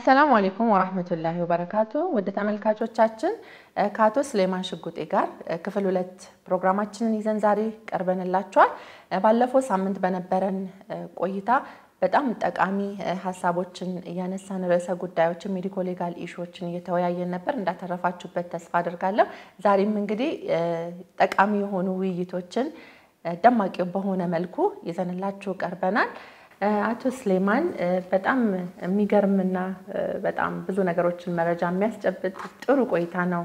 السلام عليكم ورحمة الله وبركاته ودت ተመልካቾቻችን ካቶ ስሌማን ሽጉጤ ጋር ክፍል 2 ፕሮግራማችንን ይዘን ዛሬ ቀርበንላችኋል ባለፈው ሳምንት በነበረን ቆይታ በጣም ጠቃሚ ሐሳቦችን ያነሳን ርዕሰ ጉዳዮችን ሜዲኮ ሌጋል ኢሹዎችን እየተወያየን ነበር እንዳተረፋችሁበት ተስፋ አደርጋለሁ ዛሬም እንግዲህ ጠቃሚ የሆኑ ውይይቶችን ደማቂ በሆነ መልኩ ይዘንላችሁ ቀርበናል አቶ ስሌማን በጣም የሚገርምና በጣም ብዙ ነገሮችን መረጃ የሚያስጨብጥ ጥሩ ቆይታ ነው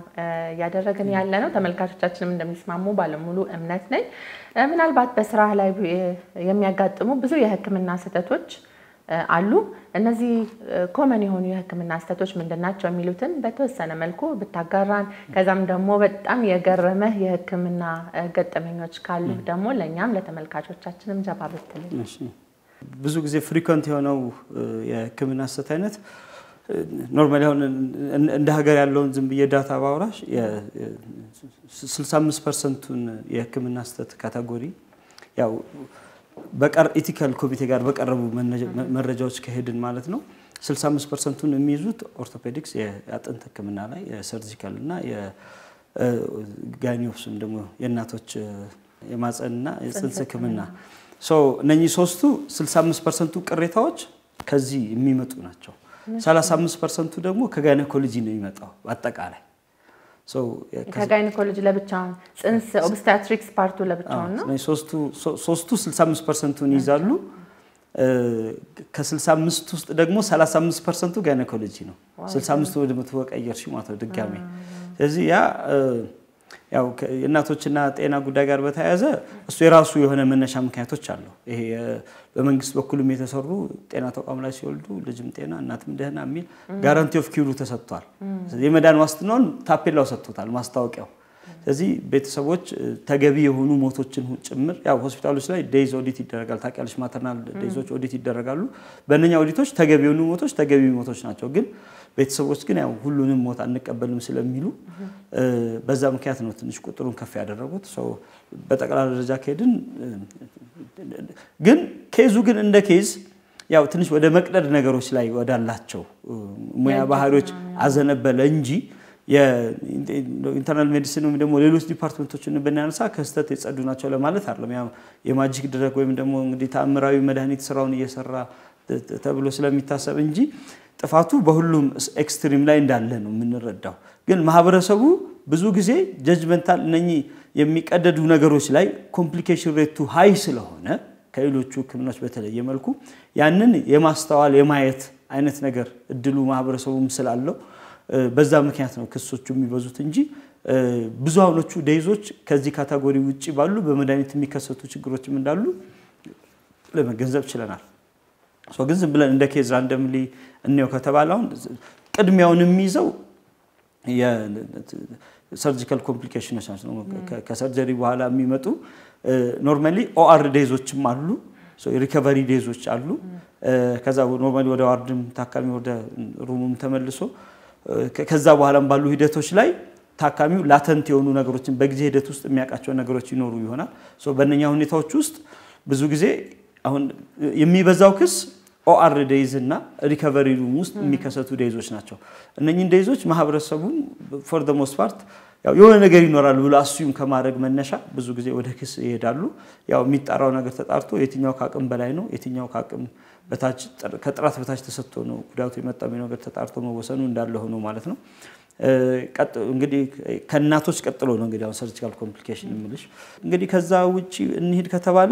ያደረግን ያለነው ተመልካቾቻችንም እንደሚስማሙ ባለሙሉ እምነት ነኝ ምናልባት በስራ ላይ የሚያጋጥሙ ብዙ የህክምና ስህተቶች አሉ እነዚህ ኮመን የሆኑ የህክምና ስህተቶች ምንድናቸው የሚሉትን በተወሰነ መልኩ ብታጋራን ከዛም ደግሞ በጣም የገረመ የህክምና ገጠመኞች ካሉ ደግሞ ለኛም ለተመልካቾቻችንም ጀባብትልን እሺ ብዙ ጊዜ ፍሪኩዌንት የሆነው የህክምና ስህተት አይነት ኖርማሊ አሁን እንደ ሀገር ያለውን ዝም ብዬ ዳታ ባወራሽ የ65%ን የህክምና ስህተት ካቴጎሪ ያው በቀር ኢቲካል ኮሚቴ ጋር በቀረቡ መረጃዎች ከሄድን ማለት ነው 65%ን የሚይዙት ኦርቶፔዲክስ የአጥንት ህክምና ላይ የሰርጂካል እና የጋይኒዮፕስም ደግሞ የእናቶች የማጸንና የጽንስ ህክምና So ነኚህ ሶስቱ 65% ቅሬታዎች ከዚህ የሚመጡ ናቸው 35% ደግሞ ከጋይኔኮሎጂ ነው የሚመጣው አጠቃላይ So ከጋይኔኮሎጂ ለብቻው ጽንስ ኦብስቴትሪክስ ፓርቱ ለብቻው ነው ሶስቱ 65%ን ይዛሉ ከ65 ውስጥ ደግሞ 35% ጋይኔኮሎጂ ነው 65 ወደ መተወቀየርሽ ማለት ነው ድጋሚ ስለዚህ ያው የእናቶችና ጤና ጉዳይ ጋር በተያያዘ እሱ የራሱ የሆነ መነሻ ምክንያቶች አሉ ይሄ በመንግስት በኩልም የተሰሩ ጤና ተቋም ላይ ሲወልዱ ልጅም ጤና እናትም ደህና የሚል ጋራንቲ ኦፍ ኪሩ ተሰጥቷል ስለዚህ የመዳን ዋስትናውን ታፔላው ሰጥቷል ማስታወቂያው ስለዚህ ቤተሰቦች ተገቢ የሆኑ ሞቶችን ጭምር ያው ሆስፒታሎች ላይ ዴይዝ ኦዲት ይደረጋል ታውቂያለሽ ማተርናል ዴይዞች ኦዲት ይደረጋሉ በእነኛ ኦዲቶች ተገቢ የሆኑ ሞቶች ተገቢ ሞቶች ናቸው ግን ቤተሰቦች ግን ያው ሁሉንም ሞት አንቀበልም ስለሚሉ በዛ ምክንያት ነው ትንሽ ቁጥሩን ከፍ ያደረጉት ሶ በጠቅላላ ደረጃ ከሄድን ግን ኬዙ ግን እንደ ኬዝ ያው ትንሽ ወደ መቅደድ ነገሮች ላይ ወዳላቸው ሙያ ባህሪዎች አዘነበለ እንጂ የኢንተርናል ሜዲሲን ወይም ደግሞ ሌሎች ዲፓርትመንቶችን በእናንሳ ከስተት የጸዱ ናቸው ለማለት አይደለም ያው የማጂክ ድረግ ወይም ደግሞ እንግዲህ ተአምራዊ መድኃኒት ስራውን እየሰራ ተብሎ ስለሚታሰብ እንጂ ጥፋቱ በሁሉም ኤክስትሪም ላይ እንዳለ ነው የምንረዳው ግን ማህበረሰቡ ብዙ ጊዜ ጀጅመንታል ነኝ የሚቀደዱ ነገሮች ላይ ኮምፕሊኬሽን ሬቱ ሃይ ስለሆነ ከሌሎቹ ህክምናዎች በተለየ መልኩ ያንን የማስተዋል የማየት አይነት ነገር እድሉ ማህበረሰቡም ስላለው በዛ ምክንያት ነው ክሶቹ የሚበዙት እንጂ ብዙዎቹ ዴይዞች ከዚህ ካቴጎሪ ውጪ ባሉ በመድኃኒት የሚከሰቱ ችግሮችም እንዳሉ ለመገንዘብ ችለናል ሶ ግን ዝም ብለን እንደ ኬዝ ራንደምሊ እንየው ከተባለው ቅድሚያውን የሚይዘው የሰርጂካል ኮምፕሊኬሽኖች ናቸው ከሰርጀሪ በኋላ የሚመጡ ኖርማሊ ኦአር ዴይዞችም አሉ ሶ ሪከቨሪ ዴይዞች አሉ ከዛ ኖርማሊ ወደ ዋርድም ታካሚ ወደ ሩሙም ተመልሶ ከዛ በኋላም ባሉ ሂደቶች ላይ ታካሚው ላተንት የሆኑ ነገሮችን በጊዜ ሂደት ውስጥ የሚያቃቸው ነገሮች ይኖሩ ይሆናል ሶ በእነኛ ሁኔታዎች ውስጥ ብዙ ጊዜ አሁን የሚበዛው ክስ ኦአር ዴይዝ እና ሪከቨሪ ሩም ውስጥ የሚከሰቱ ዴይዞች ናቸው እነኚህ ዴይዞች ማህበረሰቡን ፎር ዘ ሞስት ፓርት ያው የሆነ ነገር ይኖራል ብሎ አስዩም ከማድረግ መነሻ ብዙ ጊዜ ወደ ክስ ይሄዳሉ ያው የሚጣራው ነገር ተጣርቶ የትኛው ካቅም በላይ ነው የትኛው ካቅም በታች ከጥራት በታች ተሰጥቶ ነው ጉዳቱ የመጣው ነገር ተጣርቶ መወሰኑ እንዳለ ሆኖ ማለት ነው እንግዲህ ከናቶች ቀጥሎ ነው እንግዲህ አሁን ሰርጂካል ኮምፕሊኬሽን የሚልሽ እንግዲህ ከዛ ውጪ እንሂድ ከተባለ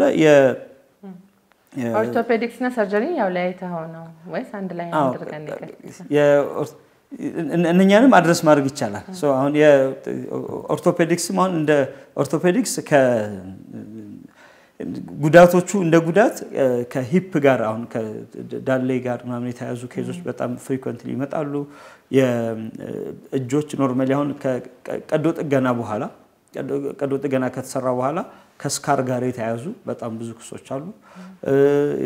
ኦርቶፔዲክስ እና ሰርጀሪ ያው ላይታው ነው ወይስ አንድ ላይ አድርገን እነኛንም አድረስ ማድረግ ይቻላል ሶ አሁን የኦርቶፔዲክስ ማለት እንደ ኦርቶፔዲክስ ጉዳቶቹ እንደ ጉዳት ከሂፕ ጋር አሁን ከዳሌ ጋር ማለት የተያዙ ኬዞች በጣም ፍሪኩዌንትሊ ይመጣሉ የእጆች ኖርማሊ አሁን ከቀዶ ጥገና በኋላ ቀዶ ጥገና ከተሰራ በኋላ ከስካር ጋር የተያዙ በጣም ብዙ ክሶች አሉ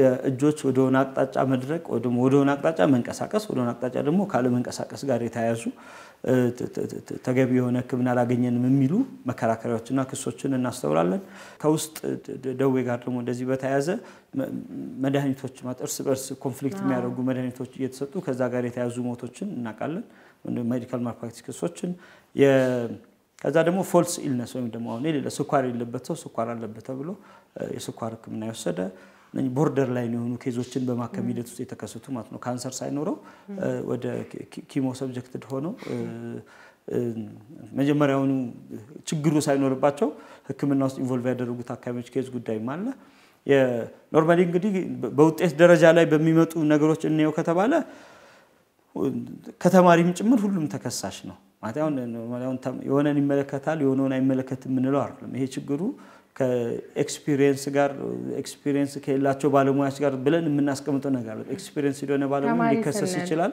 የእጆች ወደ ሆነ አቅጣጫ መድረቅ ወደ ሆነ አቅጣጫ መንቀሳቀስ ወደ ሆነ አቅጣጫ ደግሞ ካለ መንቀሳቀስ ጋር የተያዙ ተገቢ የሆነ ህክምና አላገኘንም የሚሉ መከራከሪያዎችና ክሶችን እናስተውላለን ከውስጥ ደዌ ጋር ደግሞ እንደዚህ በተያያዘ መድኃኒቶች እርስ በርስ ኮንፍሊክት የሚያደርጉ መድኃኒቶች እየተሰጡ ከዛ ጋር የተያዙ ሞቶችን እናውቃለን ሜዲካል ማልፕራክቲስ ክሶችን ከዛ ደግሞ ፎልስ ኢልነስ ወይም ደግሞ አሁን የሌለ ስኳር የሌለበት ሰው ስኳር አለበት ተብሎ የስኳር ህክምና የወሰደ ቦርደር ላይ የሆኑ ኬዞችን በማከም ሂደት ውስጥ የተከሰቱ ማለት ነው ካንሰር ሳይኖረው ወደ ኪሞ ሰብጀክትድ ሆኖ መጀመሪያውኑ ችግሩ ሳይኖርባቸው ህክምና ውስጥ ኢንቮልቭ ያደረጉት አካባቢዎች ኬዝ ጉዳይም አለ ኖርማሊ እንግዲህ በውጤት ደረጃ ላይ በሚመጡ ነገሮች እንየው ከተባለ ከተማሪም ጭምር ሁሉም ተከሳሽ ነው ማለት የሆነን ይመለከታል የሆነውን አይመለከትም ምንለው አይደለም ይሄ ችግሩ ከኤክስፒሪየንስ ጋር ኤክስፒሪየንስ ከሌላቸው ባለሙያዎች ጋር ብለን የምናስቀምጠው ነገር አለ ኤክስፒሪየንስ የሆነ ባለሙያ ሊከሰስ ይችላል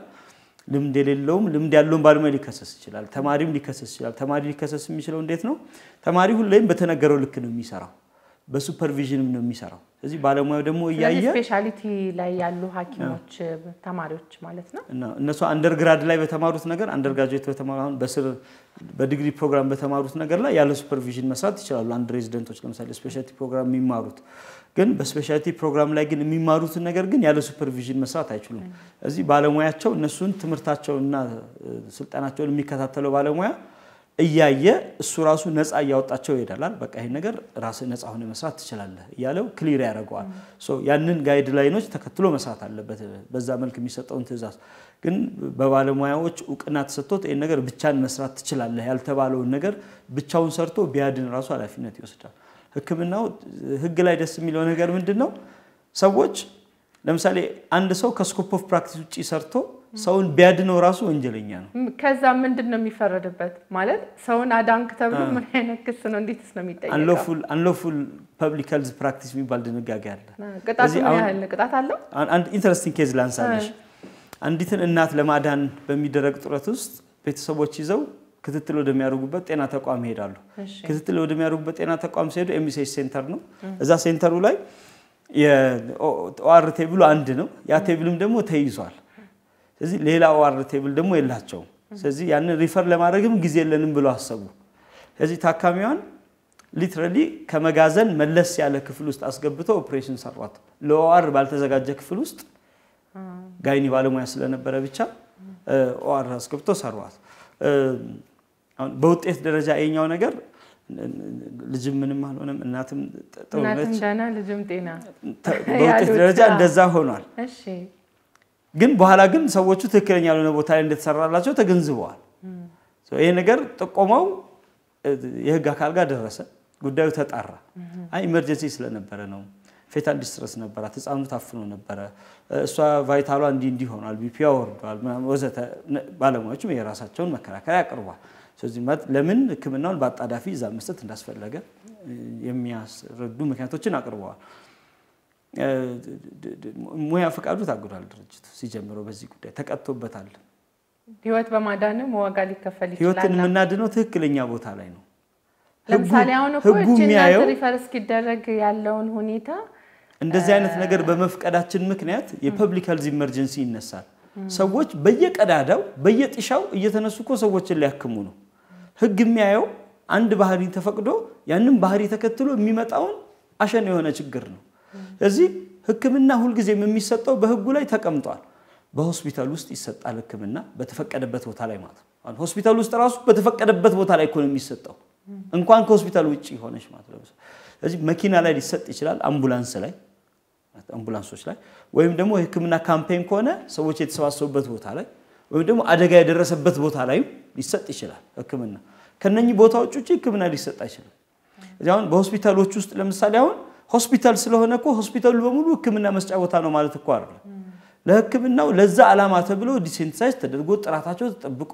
ልምድ የሌለውም ልምድ ያለውን ባለሙያ ሊከሰስ ይችላል ተማሪም ሊከሰስ ይችላል ተማሪ ሊከሰስ የሚችለው እንዴት ነው ተማሪ ሁሌም በተነገረው ልክ ነው የሚሰራው በሱፐርቪዥንም ነው የሚሰራው ስለዚህ ባለሙያው ደግሞ ያያየ ስፔሻሊቲ ላይ ያሉ ሐኪሞች ተማሪዎች ማለት ነው እነሱ አንደርግራድ ላይ በተማሩት ነገር አንደርግራጁዌት በተማሩት በስር በዲግሪ ፕሮግራም በተማሩት ነገር ላይ ያለ ሱፐርቪዥን መስራት ይችላሉ አንድ ሬዚደንቶች ለምሳሌ ስፔሻሊቲ ፕሮግራም የሚማሩት ግን በስፔሻሊቲ ፕሮግራም ላይ ግን የሚማሩት ነገር ግን ያለ ሱፐርቪዥን መስራት አይችሉም ስለዚህ ባለሙያቸው እነሱን ትምርታቸውና ስልጣናቸውን የሚከታተለው ባለሙያ እያየ እሱ ራሱ ነፃ ያወጣቸው ይሄዳል በቃ ይሄ ነገር ራስ ነፃ ሆነ መስራት ትችላለህ ያለው ክሊር ያደርጋል ሶ ያንን ጋይድላይኖች ተከትሎ መስራት አለበት በዛ መልኩ የሚሰጠውን ትዕዛዝ ግን በባለሙያዎች ዕውቅና ተሰጥቶት ይሄን ነገር ብቻን መስራት ትችላለህ ያልተባለው ነገር ብቻውን ሰርቶ ቢያድን ራሱ ኃላፊነት ይወስዳል ህክምናው ህግ ላይ ደስ የሚለው ነገር ምንድነው ሰዎች ለምሳሌ አንድ ሰው ከስኮፕ ኦፍ ፕራክቲስ ውጪ ሰርቶ ሰውን ቢያድነው ራሱ ወንጀለኛ ነው ከዛ ምንድነው የሚፈረድበት ማለት ሰውን አዳንክ ተብሎ ምን አይነት ክስ ነው እንዴትስ ነው የሚጠየቀው አንሎፉል ፐብሊክ ሄልዝ ፕራክቲስ የሚባል ድንጋጌ አለ ቅጣቱ ምን ያህል ቅጣት አለው አንድ ኢንተረስቲንግ ኬዝ ላንሳለሽ አንዲትን እናት ለማዳን በሚደረግ ጥረት ውስጥ ቤተሰቦች ይዘው ክትትል ወደሚያደርጉበት ጤና ተቋም ይሄዳሉ ክትትል ወደሚያደርጉበት ጤና ተቋም ሲሄዱ ኤምሲኤች ሴንተር ነው እዛ ሴንተሩ ላይ የኦአር ቴብሉ አንድ ነው ያ ቴብልም ደግሞ ተይዟል ስለዚህ ሌላ ኦአር ቴብል ደግሞ የላቸው ስለዚህ ያንን ሪፈር ለማድረግም ጊዜ የለንም ብለው አሰቡ ስለዚህ ታካሚዋን ሊትራሊ ከመጋዘን መለስ ያለ ክፍል ውስጥ አስገብተው ኦፕሬሽን ሰሯት ለኦአር ባልተዘጋጀ ክፍል ውስጥ ጋይኒ ባለሙያ ስለነበረ ብቻ ኦአር አስገብተው ሰሯት አሁን በውጤት ደረጃ የኛው ነገር ልጅም ምንም አልሆነም እናትም ጥሩነች እናትና ልጅም ጤና በውጤት ደረጃ እንደዛ ሆኗል እሺ ግን በኋላ ግን ሰዎቹ ትክክለኛ ያልሆነ ቦታ ላይ እንደተሰራላቸው ተገንዝበዋል ይሄ ነገር ጥቆማው የህግ አካል ጋር ደረሰ ጉዳዩ ተጣራ አይ ኢመርጀንሲ ስለነበረ ነው ፌታል ዲስትረስ ነበር ህፃኑ ታፍኖ ነበር እሷ ቫይታሏ እንዲ ሆኗል ቢፒያ ወርዷል ወዘተ ባለሙያዎችም የራሳቸውን መከራከሪያ ያቀርባል ስለዚህ ለምን ህክምናውን በአጣዳፊ እዛ መስጠት እንዳስፈለገ የሚያስረዱ ምክንያቶችን አቅርበዋል ሙያ ፈቃዱ ታግዷል ድርጅቱ ሲጀምረው በዚህ ጉዳይ ተቀጥቶበታል ህይወት በማዳንም ዋጋ ሊከፈል ይችላል ህይወትን ምናድነው ትክክለኛ ቦታ ላይ ነው ለምሳሌ አሁን እኮ እቺናት ሪፈርስ ሲደረግ ያለውን ሁኔታ እንደዚህ አይነት ነገር በመፍቀዳችን ምክንያት የፐብሊክ ሄልዝ ኢመርጀንሲ ይነሳል ሰዎች በየቀዳዳው በየጥሻው እየተነሱኮ ሰዎችን ሊያክሙ ነው ህግ የሚያየው አንድ ባህሪ ተፈቅዶ ያንን ባህሪ ተከትሎ የሚመጣውን አሸን የሆነ ችግር ነው ስለዚህ ህክምና ሁሉ ጊዜ የሚሰጠው በህጉ ላይ ተቀምጧል በሆስፒታል ውስጥ ይሰጣል ህክምና በተፈቀደበት ቦታ ላይ ማለት ነው ሆስፒታል ውስጥ ራሱ በተፈቀደበት ቦታ ላይ ኢኮኖሚ ይሰጣው እንኳን ከሆስፒታል ውጪ ሆነሽ ማለት ነው ስለዚህ መኪና ላይ ሊሰጥ ይችላል አምቡላንሶች ላይ ወይም ደግሞ ህክምና ካምፔን ከሆነ ሰዎች የተሰባሰቡበት ቦታ ላይ ወይም ደግሞ አደጋ የደረሰበት ቦታ ላይ ሊሰጥ ይችላል ህክምና ከነኚህ ቦታዎች ውጪ ህክምና ሊሰጥ አይችልም እዚያውን በሆስፒታሎች ውስጥ ለምሳሌ አሁን ሆስፒታል ስለሆነ እኮ ሆስፒታሉ በሙሉ ህክምና መስጫ ቦታ ነው ማለት እኮ አይደለም ለህክምናው ለዛ ዓላማ ተብሎ ዲሴንሳይዝ ተደርጎ ጥራታቸው ተጠብቆ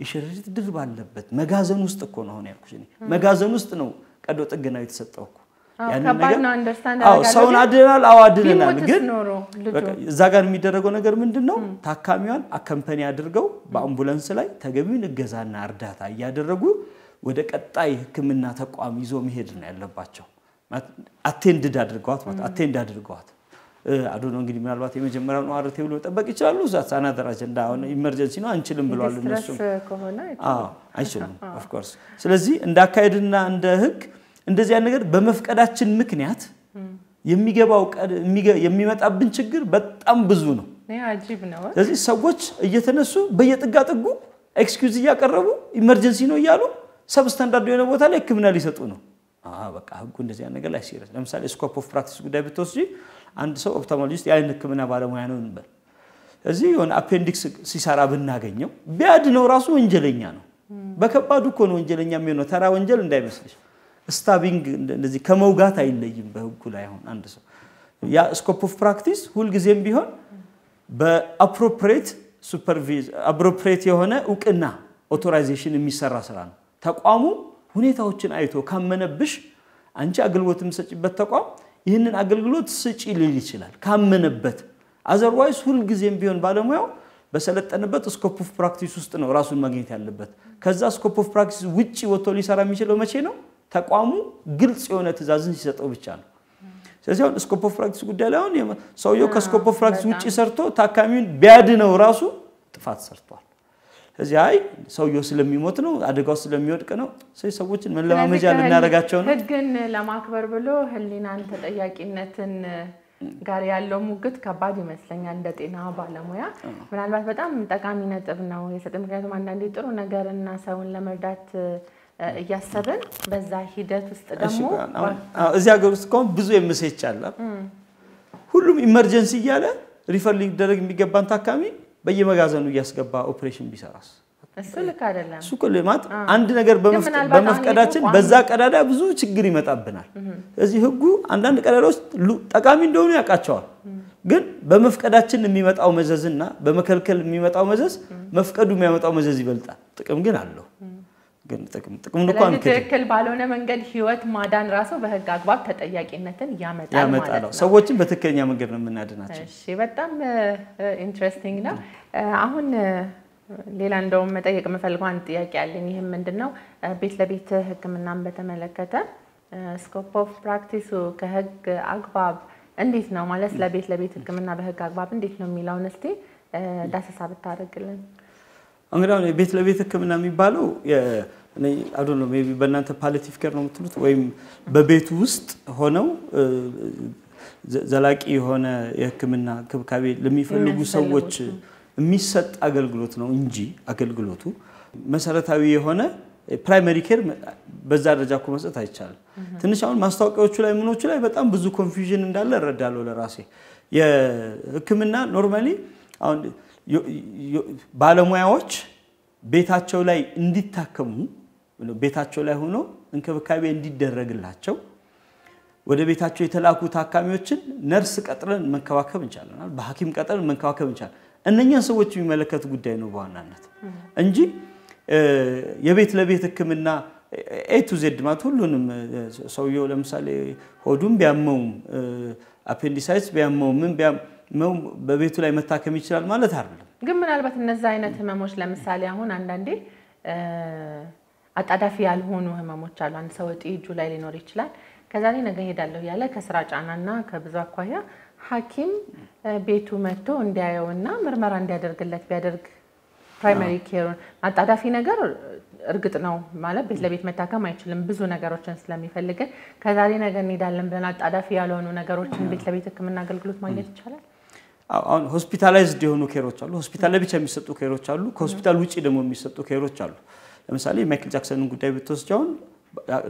የሽርሪት ድርብ አለበት መጋዘን ውስጥ እኮ ነው አሁን ያልኩሽ እኔ መጋዘን ውስጥ ነው ቀዶ ጥገናው የተሰጠው እኮ ያንን ነገር ሰውን አድናል አዋድናል ግን እዛ ጋር የሚደረገው ነገር ምንድነው ታካሚዋን አከምፓኒ አድርገው በአምቡላንስ ላይ ተገቢውን እገዛና እርዳታ ያደረጉ ወደ ቀጣይ ህክምና ተቋም ይዞ መሄድ ነው ያለባቸው አቴንድ አድርገዋት አዶኖ እንግዲህ ምናልባት የመጀመሪያው ነው አርቴ ብሎ ጠበቅ ይችላሉ ዛት አናደር አጀንዳ አሁን ኢመርጀንሲ ነው አንችልም ብለዋል እነሱ አይችሉም ኦፍ ኮርስ ስለዚህ እንዳካሄድና እንደ ህግ እንደዚህ ያን ነገር በመፍቀዳችን ምክንያት የሚገባው የሚመጣብን ችግር በጣም ብዙ ነው አጂብ ነው ስለዚህ ሰዎች እየተነሱ በየጥጋጥጉ ኤክስኪዩዝ ያቀርቡ ኢመርጀንሲ ነው ይያሉ ሰብስታንዳርድ የሆነ ቦታ ላይ ህክምና ሊሰጡ ነው በቃ ህጉ እንደዚህ ያን ነገር ላይ ሲሪየስ ለምሳሌ ስኮፕ ኦፍ ፕራክቲስ ጉዳይ ብትወስጂ አንድ ሰው ኦፕታሞሎጂስት የአይን ህክምና ባለሙያ ነው እንበል እዚህ የሆነ አፔንዲክስ ሲሰራ ብናገኘው ቢያድነው ራሱ ወንጀለኛ ነው በከባዱ እኮ ነው ወንጀለኛ የሚሆነው ተራ ወንጀል እንዳይመስልሽ ስታቢንግ እንደዚህ ከመውጋት አይለይም በህጉ ላይ አሁን አንድ ሰው ያ ስኮፕ ኦፍ ፕራክቲስ ሁሉ ጊዜም ቢሆን በአፕሮፕሪየት ሱፐርቪዥን አፕሮፕሪየት የሆነ ዕውቅና ኦቶራይዜሽን የሚሰራ ስራ ነው ተቋሙ ሁኔታዎችን አይቶ ካመነብሽ አንቺ አገልግሎት የምትሰጪበት ተቋም ይሄንን አገልግሎት ስጪ ሊል ይችላል ካመነበት አዘርዋይስ ሁሉ ጊዜም ቢሆን ባለሙያው በሰለጠነበት ስኮፕ ኦፍ ፕራክቲስ ውስጥ ነው ራሱን ማግኘት ያለበት ከዛ ስኮፕ ኦፍ ፕራክቲስ ውጪ ወጥቶ ሊሰራ የሚችለው መቼ ነው ተቋሙ ግልጽ የሆነ ትዕዛዝን ሲሰጠው ብቻ ነው ስለዚህ አሁን ስኮፕ ኦፍ ፕራክቲስ ጉዳይ ላይ አሁን ሰውየው ከስኮፕ ኦፍ ፕራክቲስ ውጪ ሰርቶ ታካሚውን ቢያድነው ራሱ ጥፋት ሰርቷል ስለዚህ አይ ሰውየው ስለሚሞት ነው አደጋው ስለሚወድቅ ነው ስለዚህ ሰዎችን መለማመጃ ልናረጋቸው ነው ህግን ለማክበር ብሎ ህሊናን ተጠያቂነትን ጋር ያለው ሙግት ከባድ ይመስለኛል እንደ ጤና ባለሙያ ምናልባት በጣም ጠቃሚ ነጥብ ነው የሰጠ ምክንያቱም አንዳንዴ ጥሩ ነገርና ሰውን ለመርዳት እያሰብን በዛ ሂደት ውስጥ ደግሞ እዚህ ሀገር ውስጥ ቆም ብዙ የምሰች አለ ሁሉም ኢመርጀንሲ ይያለ ሪፈር ሊደረግ የሚገባን ታካሚ በየመጋዘኑ ያስገባ ኦፕሬሽን ቢሰራስ እሱ ልክ አይደለም እሱ ኮሌማት አንድ ነገር በመፍቀዳችን በዛ ቀዳዳ ብዙ ችግር ይመጣብናል ስለዚህ ህጉ አንዳንድ ቀዳዳዎች ጠቃሚ እንደሆኑ ያቃቸዋል ግን በመፍቀዳችን የሚመጣው መዘዝና በመከልከል የሚመጣው መዘዝ መፍቀዱ የሚያመጣው መዘዝ ይበልጣል ጥቅም ግን አለው ግን ጥቅም እንኳን ትክክል ባልሆነ መንገድ ህይወት ማዳን ራሱ በህግ አግባብ ተጠያቂነትን ያመጣል ማለት ነው ሰዎችን በትክክለኛ መንገድ ነው የምናድናቸው እሺ በጣም ኢንትረስቲንግ ነው አሁን ሌላ እንደውም መጠየቅ የምፈልገው አንድ ጥያቄ አለኝ ይሄም ምንድነው ቤት ለቤት ህክምናን በተመለከተ ስኮፕ ኦፍ ፕራክቲሱ ከህግ አግባብ እንዴት ነው ማለት ለቤት ለቤት ህክምና በህግ አግባብ እንዴት ነው የሚለውን እስቲ ዳሰሳ ብታደርግልን እንግዲህ ቤት ለቤት ህክምና የሚባለው እኔ አይ ዶንት ኖ ሜቢ በእናንተ ፓሊቲቭ ኬር ነው የምትሉት ወይም በቤቱ ውስጥ ሆነው ዘላቂ የሆነ የህክምና ክብካቤ ለሚፈልጉ ሰዎች የሚሰጥ አገልግሎት ነው እንጂ አገልግሎቱ መሰረታዊ የሆነ ፕራይመሪ ኬር በዛ ደረጃ መስጠት አይቻልም ትንሽ አሁን ማስታወቂያዎቹ ላይ ምኖቹ ላይ በጣም ብዙ ኮንፊውዥን እንዳለ እረዳለሁ ለራሴ የህክምና ኖርማሊ አሁን ባለሙያዎች ቤታቸው ላይ እንዲታከሙ ቤታቸው ላይ ሆኖ እንክብካቤ እንዲደረግላቸው ወደ ቤታቸው የተላኩ ታካሚዎችን ነርስ ቀጥረን መንከባከብ እንችላለን በሐኪም ቀጥረን መንከባከብ እንችላለን እነኛን ሰዎች የሚመለከት ጉዳይ ነው በዋናነት እንጂ የቤት ለቤት ህክምና ኤ ቱ ዜድ ማለት ሁሉንም ሰውየው ለምሳሌ ሆዱን ቢያመው አፔንዲሳይትስ ቢያመው ምን ቢያመው በቤቱ ላይ መታከም ይችላል ማለት አይደለም ግን ምናልባት እነዛ አይነት ህመሞች ለምሳሌ አሁን አንዳንዴ አጣዳፊ ያልሆኑ ህመሞች አሉ አንድ ሰው እጁ ላይ ሊኖር ይችላል ከዛ ላይ ነገ ሄዳለሁ ያለ ከስራ ጫናና ከብዙ አኳያ ሐኪም ቤቱ መጥቶ እንዲያየውና ምርመራ እንዲያደርግለት ቢያደርግ ፕራይመሪ ኬር አጣዳፊ ነገር እርግጥ ነው ማለት ቤት ለቤት መታከም አይችልም ብዙ ነገሮችን ስለሚፈልግ ከዛሬ ነገ እንሄዳለን ብለን አጣዳፊ ያልሆኑ ነገሮችን ቤት ለቤት ህክምና አገልግሎት ማግኘት ይችላል አሁን ሆስፒታላይዝድ የሆኑ ኬሮች አሉ ሆስፒታል ላይ ብቻ የሚሰጡ ኬሮች አሉ ከሆስፒታል ውጪ ደግሞ የሚሰጡ ኬሮች አሉ ለምሳሌ ማይክል ጃክሰንን ጉዳይ ብትወስጂው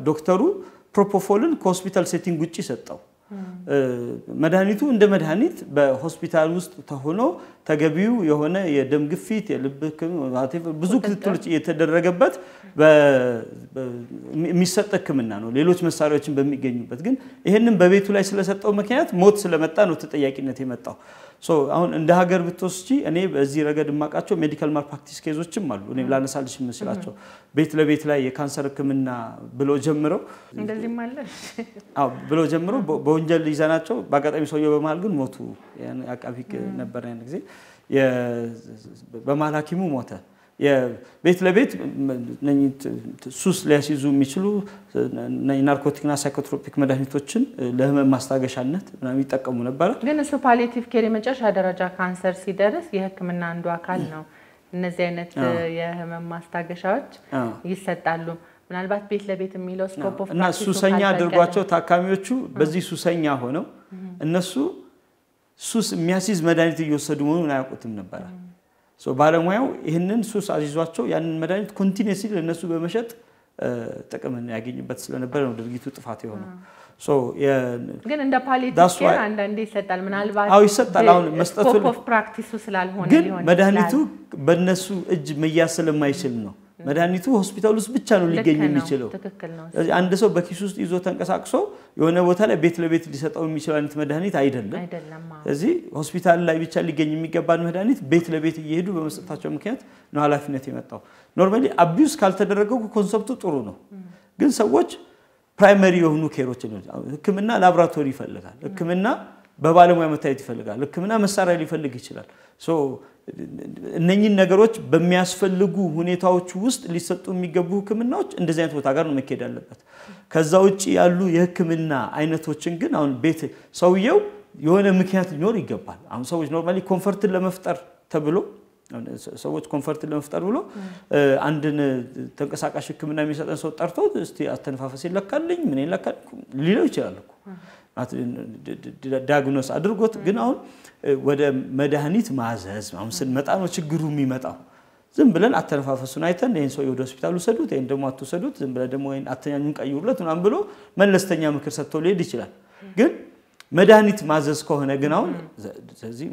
ዶክተሩ ፕሮፖፎልን ከሆስፒታል ሴቲንግ ውጪ ሰጠው መድኃኒቱ እንደ መድኃኒት በሆስፒታል ውስጥ ተሆኖ ተገቢው የሆነ የደም ግፊት የልብ ብዙ ክትትሎች የተደረገበት የሚሰጥ ህክምና ነው ሌሎች መሳሪያዎችን በሚገኙበት ግን ይሄንን በቤቱ ላይ ስለሰጠው ምክንያት ሞት ስለመጣ ነው ተጠያቂነት የመጣው ሶ አሁን እንደ ሀገር ብትወስጂ እኔ በዚህ ረገድ ማቃቸው ሜዲካል ማልፕራክቲስ ኬዞችም አሉ እኔ ላነሳልሽ መስላቸው ቤት ለቤት ላይ የካንሰር ህክምና ብሎ ጀምረው እንደዚህ ማለት ብሎ ጀምረው በወንጀል ይዘናቸው በአጋጣሚ ሰውየው በመሃል ግን ሞቱ ያን አቃፊክ ነበር ያን ጊዜ በመሃል ሐኪሙ ሞተ የቤት ለቤት ሱስ ሊያስይዙ የሚችሉ ናርኮቲክና ሳይኮትሮፒክ መድኃኒቶችን ለህመም ማስታገሻነት ምናምን ይጠቀሙ ነበር ግን እሱ ፓሊቲቭ ኬር የመጨረሻ ደረጃ ካንሰር ሲደርስ የህክምና አንዱ አካል ነው እነዚህ አይነት የህመም ማስታገሻዎች ይሰጣሉ ምናልባት ቤት ለቤት የሚለው ስኮፕ ኦፍ እና ሱሰኛ አድርጓቸው ታካሚዎቹ በዚህ ሱሰኛ ሆነው እነሱ ሱስ የሚያስይዝ መድኃኒት እየወሰዱ መሆኑን አያውቁትም ነበር ባለሙያው ይሄንን ሱስ አዚዟቸው ያንን መድኃኒት ኮንቲኒዩስሊ ለነሱ በመሸጥ ጥቅም ያገኝበት ስለነበር ነው ድርጊቱ ጥፋት የሆነው ግን እንደ ፓሊቲቭ ኬር አንዳንዴ ይሰጣል ምናልባት ይሰጣል አሁን መስጠቱ ስኮፕ ኦፍ ፕራክቲሱ ስላልሆነ ግን መድኃኒቱ በእነሱ እጅ መያዝ ስለማይችል ነው መድኃኒቱ ሆስፒታል ውስጥ ብቻ ነው ሊገኝ የሚችለው አንድ ሰው በኪስ ውስጥ ይዞ ተንቀሳቅሶ የሆነ ቦታ ላይ ቤት ለቤት ሊሰጠው የሚችል አይነት መድኃኒት አይደለም ስለዚህ ሆስፒታል ላይ ብቻ ሊገኝ የሚገባን መድኃኒት ቤት ለቤት እየሄዱ በመስጠታቸው ምክንያት ነው ኃላፊነት የመጣው ኖርማሊ አቢዩስ ካልተደረገው ኮንሰፕቱ ጥሩ ነው ግን ሰዎች ፕራይመሪ የሆኑ ኬሮች ነው ህክምና ላብራቶሪ ይፈልጋል ህክምና በባለሙያ መታየት ይፈልጋል ህክምና መሳሪያ ሊፈልግ ይችላል እነኚህን ነገሮች በሚያስፈልጉ ሁኔታዎች ውስጥ ሊሰጡ የሚገቡ ህክምናዎች እንደዚህ አይነት ቦታ ጋር ነው መከሄድ ያለበት ከዛ ውጪ ያሉ የህክምና አይነቶችን ግን አሁን ቤት ሰውየው የሆነ ምክንያት ሊኖር ይገባል አሁን ሰዎች ኖርማሊ ኮምፎርትን ለመፍጠር ተብሎ ሰዎች ኮምፎርትን ለመፍጠር ብሎ አንድን ተንቀሳቃሽ ህክምና የሚሰጠን ሰው ጠርቶ እስቲ አተነፋፈስ ይለካልኝ ምን ይለካል ሊለው ይችላል እኮ ዳያግኖስ አድርጎት ግን አሁን ወደ መድኃኒት ማዘዝ አሁን ስንመጣ ነው ችግሩ የሚመጣው ዝም ብለን አተነፋፈሱን አይተን ይሄን ሰው ወደ ሆስፒታል ወሰዱት ይሄን ደግሞ አትወሰዱት ዝም ብለን ደግሞ ይሄን አተኛኙን ቀይሩለት ምናምን ብሎ መለስተኛ ምክር ሰጥቶ ሊሄድ ይችላል ግን መድኃኒት ማዘዝ ከሆነ ግን አሁን ስለዚህ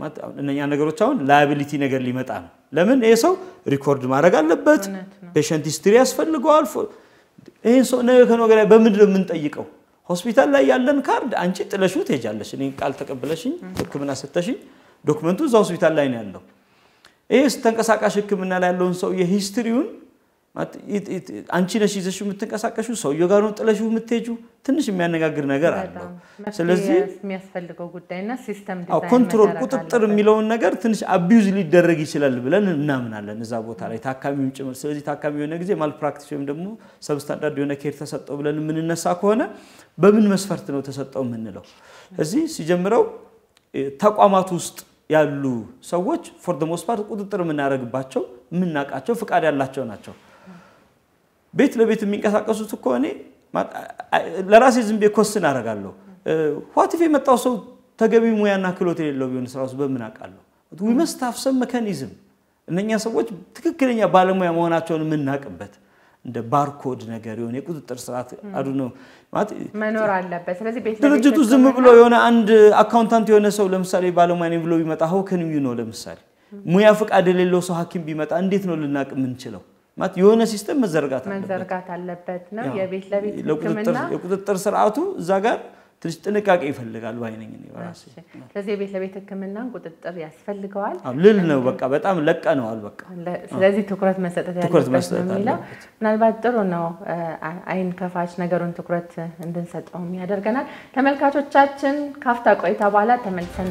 እነኛ ነገሮች አሁን ላያቢሊቲ ነገር ሊመጣ ነው ለምን ይሄ ሰው ሪኮርድ ማድረግ አለበት ፔሸንት ሂስትሪ ያስፈልገዋል ይሄን ሰው ነገ ከነገ ላይ በምንድነው የምንጠይቀው ሆስፒታል ላይ ያለን ካርድ አንቺ ጥለሽው ትሄጃለሽ እኔ ቃል ተቀበለሽኝ ህክምና ሰጠሽኝ ዶክመንቱ እዛው ሆስፒታል ላይ ነው ያለው ይሄስ ተንቀሳቃሽ ህክምና ላይ ያለውን ሰው የሂስትሪውን አንቺ ነሽ ይዘሽው የምትንቀሳቀሹ ሰውየው ጋር ነው ጥለሽው የምትሄጂው ትንሽ የሚያነጋግር ነገር አለው ስለዚህ የሚያስፈልገው ጉዳይና ሲስተም ዲዛይን ኮንትሮል ቁጥጥር የሚለውን ነገር ትንሽ አቢዩዝ ሊደረግ ይችላል ብለን እናምናለን እዛ ቦታ ላይ ታካሚውን ጭምር ስለዚህ ታካሚው የሆነ ጊዜ ማል ፕራክቲስ ወይም ደግሞ ሰብስታንዳርድ የሆነ ኬር ተሰጠው ብለን ምንነሳ ከሆነ በምን መስፈርት ነው ተሰጠው ምንለው እዚህ ሲጀምረው ተቋማት ውስጥ ያሉ ሰዎች ፎር ዘ ሞስት ፓርት ቁጥጥር ምናረግባቸው ምናቃቸው ፍቃድ ያላቸው ናቸው ቤት ለቤት የሚንቀሳቀሱት እኮ እኔ ለራሴ ዝም በኮስን አረጋለሁ what if የመጣው ሰው ተገቢ ሙያና ክሎት የሌለው ቢሆን ስራውስ በምን አቃለው we must have some mechanism እነኛ ሰዎች ትክክለኛ ባለሙያ መሆናቸውን ምናቀበት እንደ ባርኮድ ነገር የሆነ የቁጥጥር ስርዓት አዱ ነው ማለት መኖር አለበት ስለዚህ ቤት ድርጅቱ ዝም ብሎ የሆነ አንድ አካውንታንት የሆነ ሰው ለምሳሌ ባለሙያ ነኝ ብሎ ቢመጣ how can you know ለምሳሌ ሙያ ፍቃድ የሌለው ሰው ሐኪም ቢመጣ እንዴት ነው ልናቅ ምንችለው ማለት የሆነ ሲስተም መዘርጋት አለበት ነው የቤት ለቤት ህክምና የቁጥጥር ስርዓቱ እዛ ጋር ትንሽ ጥንቃቄ ይፈልጋል ባይነኝ ነው ራሴ ስለዚህ የቤት ለቤት ህክምናን ቁጥጥር ያስፈልገዋል ልል ነው በቃ በጣም ለቀነዋል በቃ ስለዚህ ትኩረት መሰጠት ያለበት ነው ምናልባት ጥሩ ነው አይን ከፋች ነገሩን ትኩረት እንድንሰጠው ያደርገናል ተመልካቾቻችን ካፍታ ቆይታ በኋላ ተመልሰን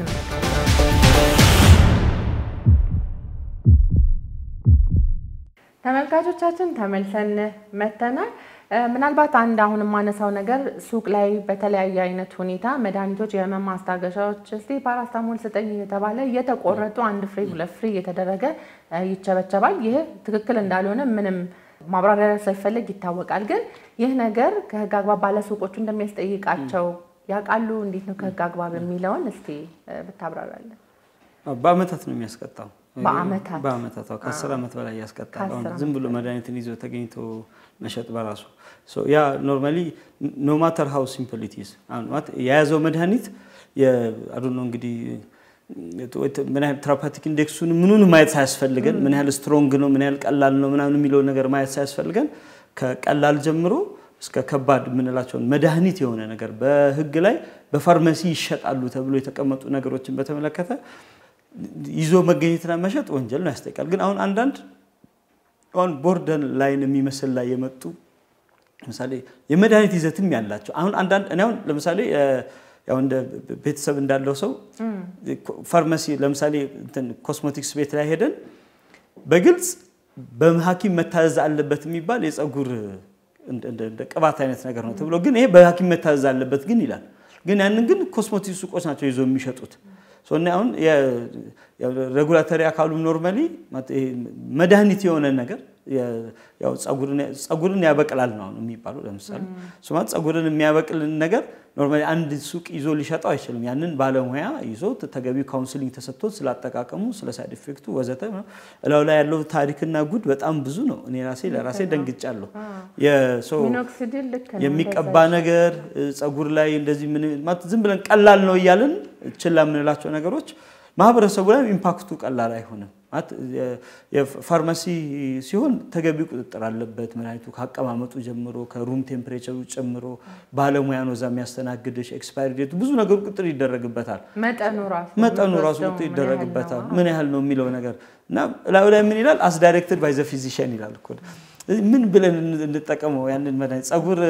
ተመልካቾቻችን ተመልሰን መተናል ምናልባት አንድ አሁን ማነሳው ነገር ሱቅ ላይ በተለያየ አይነት ሁኔታ መድኃኒቶች የህመም ማስታገሻዎች እስቲ ፓራስታሞል ስጠኝ እየተባለ እየተቆረጡ አንድ ፍሪ ሁለት ፍሪ እየተደረገ ይቸበቸባል ይሄ ትክክል እንዳልሆነ ምንም ማብራሪያ ሳይፈልግ ይታወቃል ግን ይህ ነገር ከህግ አግባብ ባለ ሱቆቹ እንደሚያስጠይቃቸው ያቃሉ እንዴት ነው ከህግ አግባብ የሚለውን እስቲ ብታብራራለን በአመታት ነው የሚያስቀጣው በአመታት ከ10 አመት በላይ ያስቀጣል ዝም ብሎ መድኃኒትን ይዞ ተገኝቶ መሸጥ በራሱ so ያ normally no matter how simple it is ማለት የያዘው መድኃኒት I don't know እንግዲህ ምን ያህል therapeutic indexውን ምኑን ማየት ሳያስፈልገን ምን ያህል ስትሮንግ ነው ምን ያህል ቀላል ነው ምናምን የሚለው ነገር ማየት ሳያስፈልገን ከቀላል ጀምሮ እስከ ከባድ ምንላቸው መድኃኒት የሆነ ነገር በህግ ላይ በፋርማሲ ይሸጣሉ ተብሎ የተቀመጡ ነገሮችን በተመለከተ ይዞ መገኘትና መሸጥ ወንጀል ነው ያስጠይቃል ግን አሁን አንዳንድ on border line የሚመስል ላይ የመጡ ለምሳሌ የመድኃኒት ይዘትም ያላቸው አሁን አንዳንድ እኔ አሁን ለምሳሌ ያው እንደ ቤተሰብ እንዳለው ሰው ፋርማሲ ለምሳሌ እንትን ኮስሞቲክስ ቤት ላይ ሄደን በግልጽ በሐኪም መታዘዝ አለበት የሚባል የፀጉር እንደ ቅባት አይነት ነገር ነው ተብሎ ግን ይሄ በሐኪም መታዘዝ አለበት ግን ይላል ግን ያንን ግን ኮስሞቲክስ ሱቆች ናቸው ይዘው የሚሸጡት ሶና አሁን የሬጉላተሪ አካሉም ኖርማሊ መድኃኒት የሆነ ነገር ያው ፀጉርን ያበቅላል ነው የሚባለው ለምሳሌ ሶማት ፀጉርን የሚያበቅል ነገር ኖርማሊ አንድ ሱቅ ይዞ ሊሸጣው አይችልም ያንን ባለሙያ ይዞ ተገቢው ካውንስሊንግ ተሰጥቶት ስላጠቃቀሙ ስለ ሳይድ ኢፌክቱ ወዘተ እላው ላይ ያለው ታሪክና ጉድ በጣም ብዙ ነው እኔ ለራሴ ደንግጫለሁ ሚኖክሲዲል ልክ ነው የሚቀባ ነገር ፀጉር ላይ እንደዚህ ምን ማለት ዝም ብለን ቀላል ነው ይያልን ችላ ምንላቸው ነገሮች ማህበረሰቡ ላይ ኢምፓክቱ ቀላል አይሆንም ማለት የፋርማሲ ሲሆን ተገቢው ቁጥጥር አለበት መድኃኒቱ ካቀማመጡ ጀምሮ ከሩም ቴምፕሬቸሩ ጨምሮ ባለሙያ ነው ዛም ያስተናግድሽ ኤክስፓየሪ ዴቱ ብዙ ነገር ቁጥጥር ይደረግበታል መጠኑ ራሱ ቁጥጥር ይደረግበታል ምን ያህል ነው የሚለው ነገር እና ላይ ምን ይላል as directed by the physician ይላል እኮ ምን ብለን እንጠቀመው ያንን መድኃኒት ፀጉር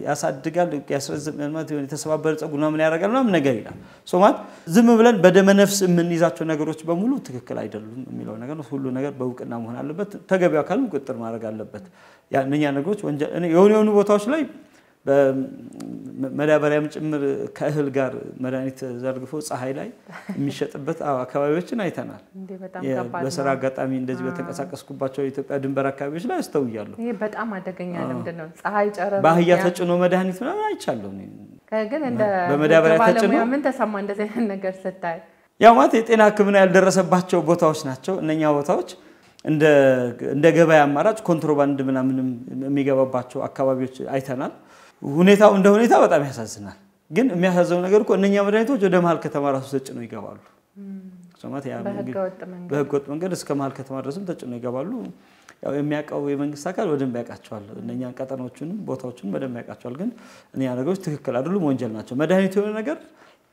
ያሳድጋል ያስረዝማል ማለት ነው የተሰባበረ ፀጉር ነው ምን ያደርጋል ነው ነገር ይላል ሶማት ዝም ብለን በደመ ነፍስ ምን ይዛቸው ነገሮች በሙሉ ትክክል አይደሉም የሚለው ነገር ሁሉ ነገር በእውቅና መሆን አለበት ተገቢው አካል ቁጥጥር ማድረግ አለበት ያንኛ ነገሮች ወንጀል የሆኑ ቦታዎች ላይ በመዳበሪያም ጭምር ከእህል ጋር መድኃኒት ዘርግፎ ፀሐይ ላይ የሚሸጥበት አካባቢዎችን አይተናል እንዴ በጣም ከባድ ነው በስራ አጋጣሚ እንደዚህ በተንቀሳቀስኩባቸው የኢትዮጵያ ድንበር አካባቢዎች ላይ አስተውያለሁ ይሄ በጣም አደገኛ ምንድነው ፀሐይ ጨረር ባህያ ተጭኖ መድኃኒት ምናምን አይቻለሁ ግን እንደ በመዳበሪያ ተጭኖ ምን ተሰማ እንደዚህ አይነት ነገር ስታይ ያው ማለት የጤና ሕክምና ያልደረሰባቸው ቦታዎች ናቸው እነኛ ቦታዎች እንደ ገበያ አማራጭ ኮንትሮባንድ ምናምንም የሚገባባቸው አካባቢዎች አይተናል ሁኔታው እንደ ሁኔታ በጣም ያሳዝናል ግን የሚያሳዝነው ነገር እኮ እነኛ መድኃኒቶች ወደ መሃል ከተማ ራሱ ተጭነው ይገባሉ ሶማት ያ በህገወጥ መንገድ እስከ መሃል ከተማ ድረስም ተጭነው ይገባሉ ያው የሚያቀው የመንግስት አካል ወደም ያቃቸዋል እነኛ ቀጠናዎቹንም ቦታዎቹንም ወደም ያቃቸዋል ግን እነኛ ነገሮች ትክክል አይደሉም ወንጀል ናቸው መድኃኒት የሆነ ነገር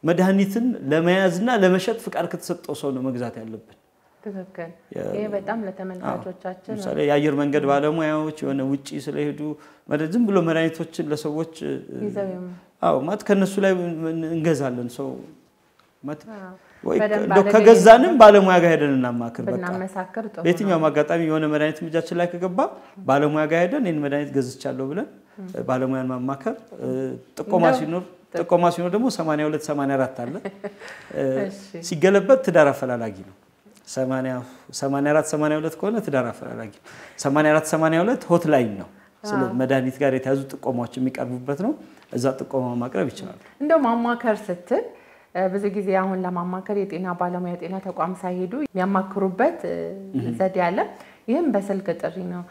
መድኃኒትን ለመያዝና ለመሸጥ ፍቃድ ከተሰጠው ሰው ነው መግዛት ያለበት ትክክል ይሄ በጣም ለተመልካቾቻችን ለምሳሌ የአየር መንገድ ባለሙያዎች የሆነ ውጪ ስለሄዱ ዝም ብሎ መድኃኒቶችን ለሰዎች ማለት ከነሱ ላይ እንገዛለን ሰው ማለት ወይ ከገዛንም ባለሙያ ጋር ሄደን እናማክር በቃ በየትኛው ማጋጣሚ የሆነ መድኃኒት እጃችን ላይ ከገባ ባለሙያ ጋር ሄደን እኔን መድኃኒት ገዝቻለሁ ብለን ባለሙያን ማማከር ጥቆማ ሲኖር ደግሞ 82 84 አለ ሲገለበት ትዳር አፈላላጊ ነው 84 82 ከሆነ ትዳር አፈላላጊ 84 82 ሆትላይን ነው ስለ መድኃኒት ጋር የተያዙ ጥቆማዎች የሚቀርቡበት ነው እዛ ጥቆማ ማቅረብ ይችላል እንደው ማማከር ስትል ብዙ ጊዜ አሁን ለማማከር የጤና ባለሙያ የጤና ተቋም ሳይሄዱ የሚያማክሩበት ዘዴ አለ ይሄም በስልክ ጥሪ ነው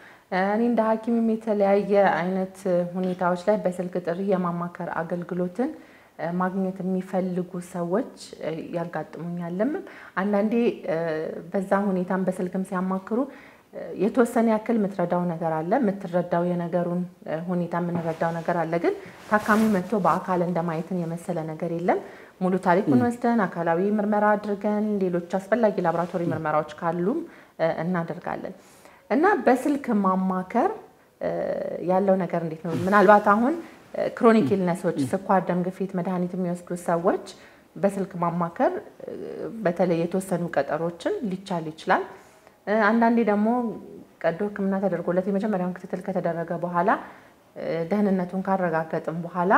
እኔ እንደ ሐኪምም የተለያየ አይነት ሁኔታዎች ላይ በስልክ ጥሪ የማማከር አገልግሎትን ማግኘት የሚፈልጉ ሰዎች ያጋጥሙኛልም አንዳንዴ በዛ ሁኔታም በስልክም ሲያማክሩ የተወሰነ ያክል ምትረዳው ነገር አለ ምትረዳው የነገሩን ሁኔታ ምንረዳው ነገር አለ ግን ታካሚ መጥቶ በአካል እንደማየትን የመሰለ ነገር የለም ሙሉ ታሪኩን ወስደን አካላዊ ምርመራ አድርገን ሌሎች አስፈላጊ ላቦራቶሪ ምርመራዎች ካሉም እናደርጋለን እና በስልክ ማማከር ያለው ነገር እንዴት ነው ምናልባት አሁን ክሮኒክ ኢልነሶች ስኳር ደም ግፊት መድኃኒት የሚወስዱ ሰዎች በስልክ ማማከር በተለይ የተወሰኑ ቀጠሮችን ሊቻል ይችላል አንዳንዴ ደግሞ ቀዶ ሕክምና ተደርጎለት የመጀመሪያውን ክትትል ከተደረገ በኋላ ደህንነቱን ካረጋገጥን በኋላ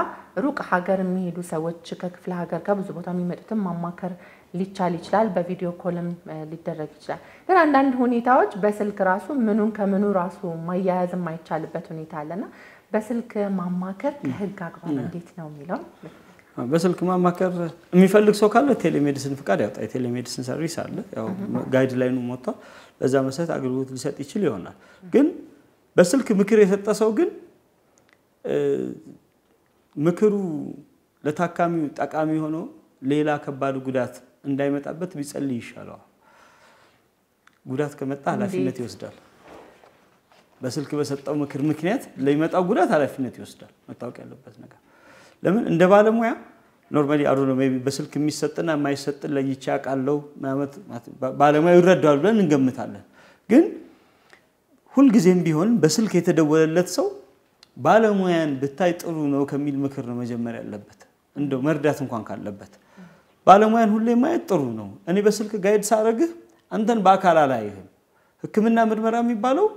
ሩቅ ሀገር የሚሄዱ ሰዎች ከክፍለ ሀገር ከብዙ ቦታ የሚመጡትን ማማከር ሊቻል ይችላል በቪዲዮ ኮልም ሊደረግ ይችላል ግን አንዳንድ ሁኔታዎች በስልክ ራሱ ምኑን ከምኑ ራሱ ማያያዝ የማይቻልበት ሁኔታ አለና በስልክ ማማከር ከህግ አግባብ እንዴት ነው የሚለው በስልክ ማማከር የሚፈልግ ሰው ካለ ቴሌሜዲሲን ፍቃድ ያውጣ የቴሌሜዲሲን ሰርቪስ አለ ያው ጋይድላይኑ ሞታ በዛ መሰረት አገልግሎት ሊሰጥ ይችል ይሆናል ግን በስልክ ምክር የሰጠ ሰው ግን ምክሩ ለታካሚው ጠቃሚ ሆኖ ሌላ ከባድ ጉዳት እንዳይመጣበት ቢጸልይ ይሻላል ጉዳት ከመጣ ኃላፊነት ይወስዳል በስልክ በሰጠው ምክር ምክንያት ለይመጣው ጉዳት ኃላፊነት ይወስዳል መታወቅ ያለበት ነገር ለምን እንደ ባለሙያ ኖርማሊ አሩ ነው ሜቢ በስልክ የሚሰጥና የማይሰጥ ለይቻ ያቃለው ማለት ባለሙያ ይረዳዋል ብለን እንገምታለን ግን ሁሉ ጊዜም ቢሆን በስልክ የተደወለለት ሰው ባለሙያን ብታይ ጥሩ ነው ከሚል ምክር ነው መጀመሪያ ያለበት እንደው መርዳት እንኳን ካለበት ባለሙያን ሁሌ ማየት ጥሩ ነው እኔ በስልክ ጋይድ ሳረግህ አንተን በአካል አላየህም ህክምና ምርመራ የሚባለው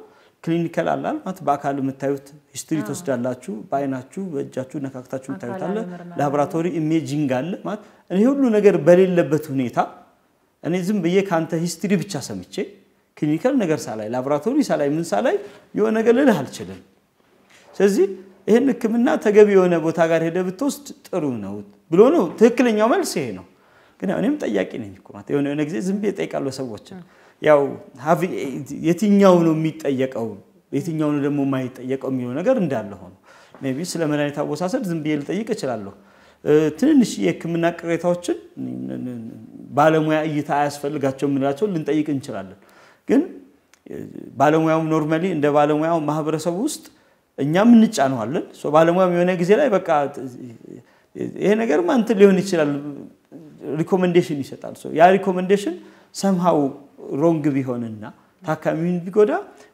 ክሊኒካል አላል ማለት በአካል የምታዩት ሂስትሪ ተወስዳላችሁ በአይናችሁ በእጃችሁ ነካክታችሁ ታዩት አለ ላቦራቶሪ ኢሜጂንግ አለ ማለት እኔ ሁሉ ነገር በሌለበት ሁኔታ እኔ ዝም ብዬ ካንተ ሂስትሪ ብቻ ሰምቼ ክሊኒካል ነገር ሳላይ ላቦራቶሪ ሳላይ ምን ሳላይ የሆነ ነገር ልልህ አልችልም ስለዚህ ይሄን ህክምና ተገቢ የሆነ ቦታ ጋር ሄደ ብትወስድ ጥሩ ነው ብሎ ነው ትክክለኛው መልስ ይሄ ነው ግን እኔም ጠያቂ ነኝ እኮ ማለት የሆነ ጊዜ ዝም ብዬ ጠይቃለሁ ሰዎችን ያው የትኛው ነው የሚጠየቀው የትኛው ነው ደግሞ የማይጠየቀው የሚለው ነገር እንዳለ ሆኖ ሜቢ ስለ መድኃኒት አወሳሰድ ዝም ብዬ ልጠይቅ እችላለሁ ትንሽ የህክምና ቅሬታዎችን ባለሙያ እይታ ያስፈልጋቸው ምንላቸው ልንጠይቅ እንችላለን ግን ባለሙያው ኖርማሊ እንደ ባለሙያው ማህበረሰብ ውስጥ እኛም እንጫነዋለን ሶ ባለሙያው የሆነ ጊዜ ላይ በቃ ይሄ ነገር ማንተ ሊሆን ይችላል ሪኮመንዴሽን ይሰጣል ሶ ያ ሪኮመንዴሽን somehow wrong ቢሆንና ታካሚውን ቢጎዳ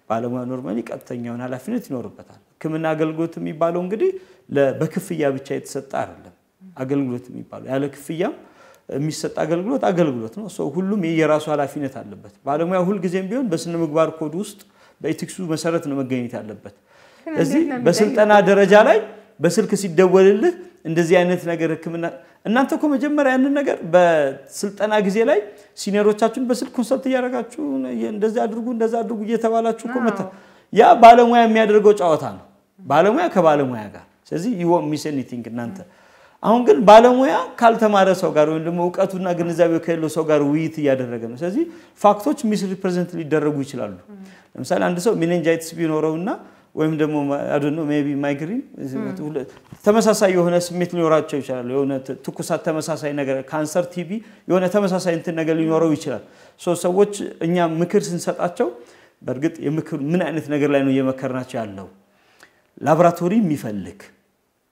ባለሙያ ኖርማሊ ቀጥተኛውን ኃላፊነት ይኖርበታል ህክምና አገልግሎት የሚባለው እንግዲህ በክፍያ ብቻ የተሰጠ አይደለም አገልግሎት የሚባለው ያለ ክፍያ የሚሰጥ አገልግሎት ነው ሶ ሁሉም የራሱ ኃላፊነት አለበት ባለሙያ ሁሉ ጊዜም ቢሆን በስነ ምግባር ኮድ ውስጥ በኤቲክሱ መሰረት ነው መገኘት ያለበት እዚህ በስልጠና ደረጃ ላይ በስልክ ሲደወልልህ እንደዚህ አይነት ነገር ህክምና እናንተ እኮ መጀመሪያ ያንን ነገር በስልጠና ጊዜ ላይ ሲኒየሮቻችሁን በስልክ ኮንሰልት ያደርጋችሁ እንደዚህ አድርጉ እየተባላችሁ እኮ መጣ ያ ባለሙያ የሚያደርገው ጫዋታ ነው ባለሙያ ከባለሙያ ጋር ስለዚህ you won't miss anything እናንተ አሁን ግን ባለሙያ ካልተማረ ሰው ጋር ወይም ደግሞ ዕውቀቱና ግንዛቤው ከሌለው ሰው ጋር ውይይት ያደረገ ነው ስለዚህ ፋክቶች ሚስ ሪፕሬዘንት ሊደረጉ ይችላሉ ለምሳሌ አንድ ሰው ሜኒንጃይቲስ ቢኖረውና ወይም ደግሞ I don't know maybe migraine ተመሳሳይ የሆነ ስሜት ሊኖራቸው ይችላል የሆነ ትኩሳት ተመሳሳይ ነገር ካንሰር ቲቢ የሆነ ተመሳሳይ እንትን ነገር ሊኖረው ይችላል ሰዎች እኛ ምክር ስንሰጣቸው በርግጥ የምክር ምን አይነት ነገር ላይ ነው የመከርናቸው ያለው ላቦራቶሪ የሚፈልግ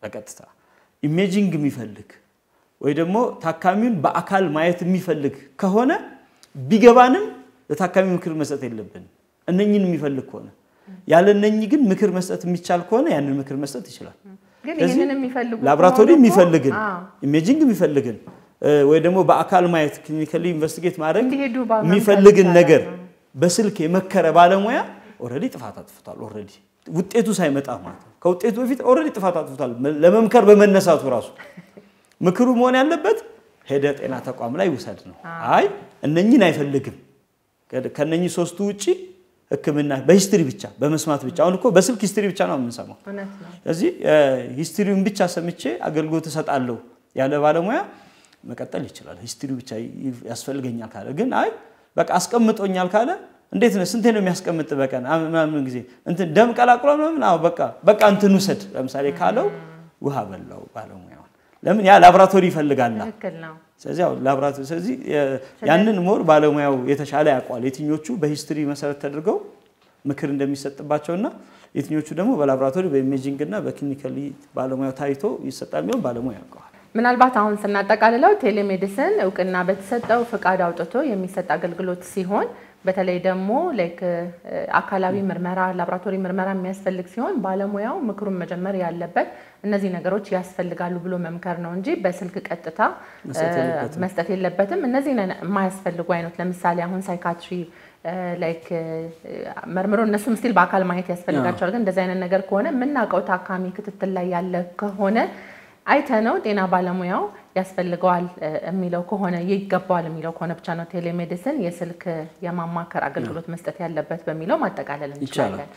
በቀጥታ ኢሜጂንግ የሚፈልግ ወይ ደግሞ ታካሚውን በአካል ማየት የሚፈልግ ከሆነ ቢገባንም ለታካሚ ምክር መስጠት የለብን እነኝን የሚፈልግ ከሆነ ያለነኝ ግን ምክር መስጠት የሚቻል ከሆነ ያንን ምክር መስጠት ይችላል ግን ይሄንን የሚፈልጉ ላቦራቶሪ የሚፈልግን ኢሜጂንግ የሚፈልግን ወይ ደግሞ በአካል ማየት ክሊኒካሊ ኢንቨስቲጌት ማድረግ የሚፈልግን ነገር በስልክ የመከረ ባለሙያ ኦሬዲ ጥፋት አጥፍቷል ኦሬዲ ውጤቱ ሳይመጣ ማለት ነው ከውጤቱ በፊት ኦሬዲ ጥፋት አጥፍቷል ለመምከር በመነሳቱ ራሱ ምክሩ መሆን ያለበት ሄደ ጤና ተቋም ላይ ውሰድ ነው አይ እነኝን አይፈልግም ከነኝ ሶስቱ ውጪ ህክምና በሂስትሪ ብቻ በመስማት ብቻ አሁን እኮ በስልክ ሂስትሪ ብቻ ነው የምንሰማው ስለዚህ ሂስትሪውን ብቻ ሰምቼ አገልግሎት እሰጣለሁ ያለ ባለሙያ መቀጠል ይችላል ሂስትሪው ብቻ ያስፈልገኛል ካለ ግን አይ በቃ አስቀምጦኛል ካለ እንዴት ነው ስንቴ ነው የሚያስቀምጥ በቀን ምናምን ጊዜ እንትን ደም ቀላቅሎ ምናምን አው በቃ እንትን ውሰድ ለምሳሌ ካለው ውሃ በላው ባለሙያው ለምን ያ ላቦራቶሪ ይፈልጋልና ትክክል ነው ስለዚህ ላቦራቶሪ ስለዚህ ያንን ሞር ባለሙያው የተሻለ ያቋል የትኞቹ በሂስትሪ መሰረት ተደርገው ምክር እንደሚሰጥባቸውና የትኞቹ ደግሞ በላቦራቶሪ በኢሜጂንግና በክሊኒካሊ ባለሙያው ታይቶ ይሰጣል ነው ባለሙያው ያቋል ምናልባት አሁን ስናጠቃልለው ቴሌሜዲሲን ዕውቅና በተሰጠው ፍቃድ አውጥቶ የሚሰጥ አገልግሎት ሲሆን በተለይ ደግሞ ላይክ አካላዊ ምርመራ ላቦራቶሪ ምርመራ የሚያስፈልግ ሲሆን ባለሙያው ምክሩን መጀመር ያለበት እነዚህ ነገሮች ያስፈልጋሉ ብሎ መምከር ነው እንጂ በስልክ ቀጥታ መስጠት የለበትም እነዚህ የማያስፈልጉ አይነት ለምሳሌ አሁን ሳይካትሪ ላይክ መርምሮ እነሱም ስቲል በአካል ማየት ያስፈልጋቸዋል ግን እንደዚህ አይነት ነገር ከሆነ ምናቀው ታካሚ ክትትል ላይ ያለ ከሆነ አይተነው ጤና ባለሙያው ያስፈልገዋል የሚለው ከሆነ ይገባዋል የሚለው ከሆነ ብቻ ነው ቴሌሜዲሲን የስልክ የማማከር አገልግሎት መስጠት ያለበት በሚለው ማጠቃለል እንችላለን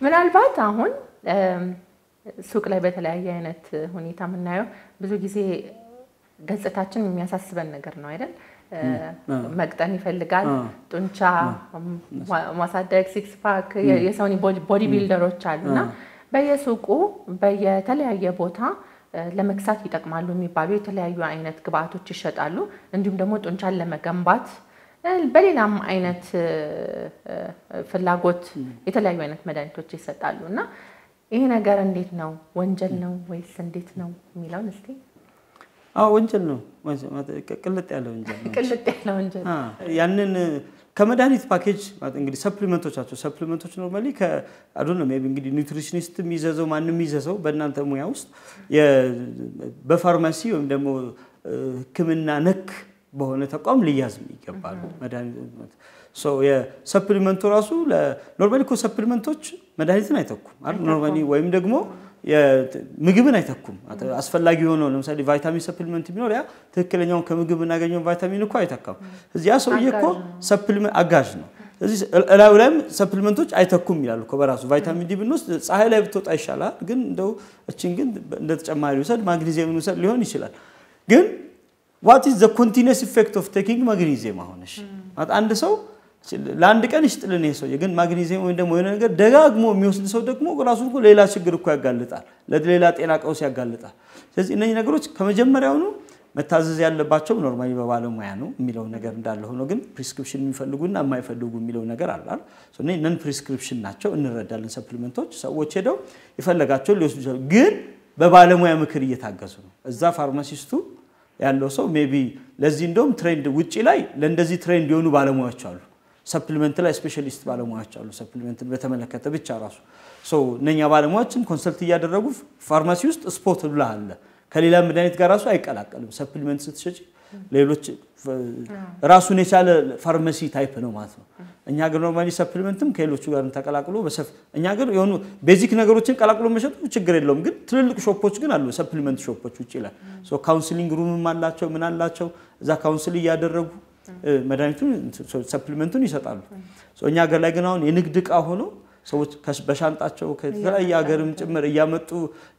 ምናልባት አሁን ሱቅ ላይ በተለያየ አይነት ሁኔታ ምናየው ብዙ ጊዜ ገጽታችን የሚያሳስበን ነገር ነው አይደል መቅጠን ይፈልጋል ጡንቻ ማሳደግ ሲክስ ፓክ የሰውኒ ቦዲ ቢልደሮች አሉና በየሱቁ በየተለያየ ቦታ ለመክሳት ይጠቅማሉ የሚባሉ የተለያዩ አይነት ግብአቶች ይሸጣሉ እንዲሁም ደግሞ ጡንቻን ለመገንባት በሌላም አይነት ፍላጎት የተለያዩ አይነት መድኃኒቶች ይሰጣሉና ይሄ ነገር እንዴት ነው ወንጀል ነው ወይስ እንዴት ነው የሚለው እስቲ ወንጀል ነው ቅልጥ ያለ ወንጀል ያንን ከመድኃኒት ፓኬጅ ማለት እንግዲህ ሰፕሊመንቶች ኖርማሊ ከአዶን ነው ሜቢ እንግዲህ ኒውትሪሽኒስት የሚዘዘው ማንንም የሚዘዘው በእናንተ ሙያ ውስጥ በፋርማሲ ወይም ደግሞ ህክምና ነክ በሆነ ተቋም ሊያዝም ይገባል መድኃኒት ሶ የሰፕሊመንቱ ራሱ ለኖርማሊ ኮ ሰፕሊመንቶች መድኃኒትን አይተኩም አይደል ኖርማሊ ወይም ደግሞ የምግብን አይተኩም አስፈላጊ ሆኖ ለምሳሌ ቫይታሚን ሰፕሊመንት ቢኖር ያ ትክክለኛው ከምግብ እናገኘው ቫይታሚን እኮ አይተካም እዚያ ሰውዬ እኮ ሰፕሊመንት አጋዥ ነው እዚህ ላይም ሰፕሊመንቶች አይተኩም ይላል እኮ በራሱ ቫይታሚን ዲ ብንወስድ ፀሐይ ላይ ብትወጣ ይሻላል ግን እንደው እቺን ግን እንደ ተጨማሪ ወሰድ ማግኒዚየም ወሰድ ሊሆን ይችላል ግን what is the continuous effect of taking magnesium አሁንሽ አንድ ሰው ለአንድ ቀን ይሽጥልን ይሄ ሰው ግን ማግኒዚየም ወይ ደግሞ የሆነ ነገር ደጋግሞ የሚወስድ ሰው ደግሞ ራሱ እኮ ሌላ ችግር እኮ ያጋልጣል ለሌላ ጤና ቀውስ ያጋልጣል ስለዚህ እነዚህ ነገሮች ከመጀመሪያው ነው መታዘዝ ያለባቸው ኖርማሊ በባለሙያ ነው የሚለው ነገር እንዳለ ሆኖ ግን ፕሪስክሪፕሽን የሚፈልጉና የማይፈልጉ የሚለው ነገር አለ አይደል ሶ ነን ፕሪስክሪፕሽን ናቸው እንረዳለን ሰፕሊመንቶች ሰዎች ሄደው ይፈልጋቸው ሊወስዱ ይችላሉ ግን በባለሙያ ምክር እየታገዙ ነው እዛ ፋርማሲስቱ ያለው ሰው ሜቢ ለዚህ እንደውም ትሬንድ ውጪ ላይ ለእንደዚህ ትሬንድ የሆኑ ባለሙያዎች አሉ ሰፕሊመንት ላይ ስፔሻሊስት ባለሙያዎች አሉ ሰፕሊመንትን በተመለከተ ብቻ ራሱ ሶ ነኛ ባለሙያዎችን ኮንሰልት ያደረጉ ፋርማሲ ውስጥ ስፖት ብላ አለ ከሌላ መድኃኒት ጋር ራሱ አይቀላቀልም ሰፕሊመንት ስትሸጪ ሌሎች ራሱን የቻለ ፋርማሲ ታይፕ ነው ማለት ነው እኛ ግን ኖርማሊ ሰፕሊመንትም ከሌሎቹ ጋር ተቀላቅሎ በሰፍ እኛ ግን የሆኑ ቤዚክ ነገሮችን ቀላቅሎ መሸጡ ችግር የለውም ግን ትልልቅ ሾፖች ግን አሉ ሰፕሊመንት ሾፖች ውጪ ላይ ሶ ካውንስሊንግ ሩምም አላቸው ምን አላቸው እዛ ካውንስል ያደረጉ መድኃኒቱን ሰፕሊመንቱን ይሰጣሉ ሶ እኛ ሀገር ላይ ግን አሁን የንግድ ዕቃ ሆኖ ሰዎች በሻንጣቸው ከተለያየ ሀገርም ጭምር ያመጡ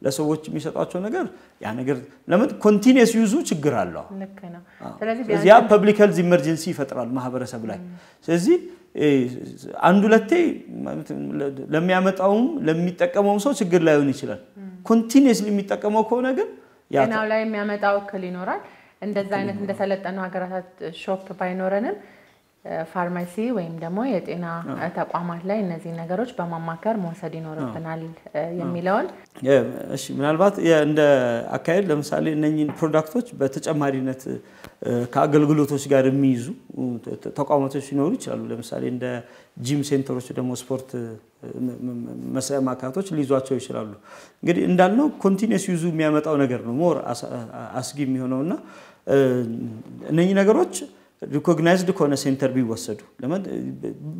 ለሰዎች የሚሰጣቸው ነገር ያ ነገር ለምን ኮንቲኒየስ ዩዙ ችግር አለው ልክ ነው ስለዚህ ያ ፐብሊክ ሄልዝ ኢመርጀንሲ ይፈጥራል ማህበረሰብ ላይ ስለዚህ አንዱ ለቴ ለሚያመጣውም ለሚጠቀመውም ሰው ችግር ላይ ሆነ ይችላል ኮንቲኒየስሊ የሚጠቀመው ከሆነ ግን ያ ነው ላይ የሚያመጣው እክል ይኖራል እንደዛ አይነት እንደሰለጠኑ ሀገራት ሾፕ ባይኖረንም ፋርማሲ ወይም ደግሞ የጤና ተቋማት ላይ እነዚህ ነገሮች በማማከር መውሰድ ይኖርብናል የሚለውን እሺ ምናልባት እንደ አካይል ለምሳሌ እነኚህን ፕሮዳክቶች በተጨማሪነት ከአገልግሎቶች ጋር የሚይዙ ተቋማቶች ሲኖሩ ይችላሉ ለምሳሌ እንደ ጂም ሴንተሮች ደግሞ ስፖርት መስሪያ ማዕከላቶች ሊይዟቸው ይችላሉ እንግዲህ እንዳልነው ኮንቲኒየስ ዩዙ የሚያመጣው ነገር ነው ሞር አስጊ የሚሆነውና እነኚህ ነገሮች ሪኮግናይዝድ ኮነ ሴንተር ቢወሰዱ ለምን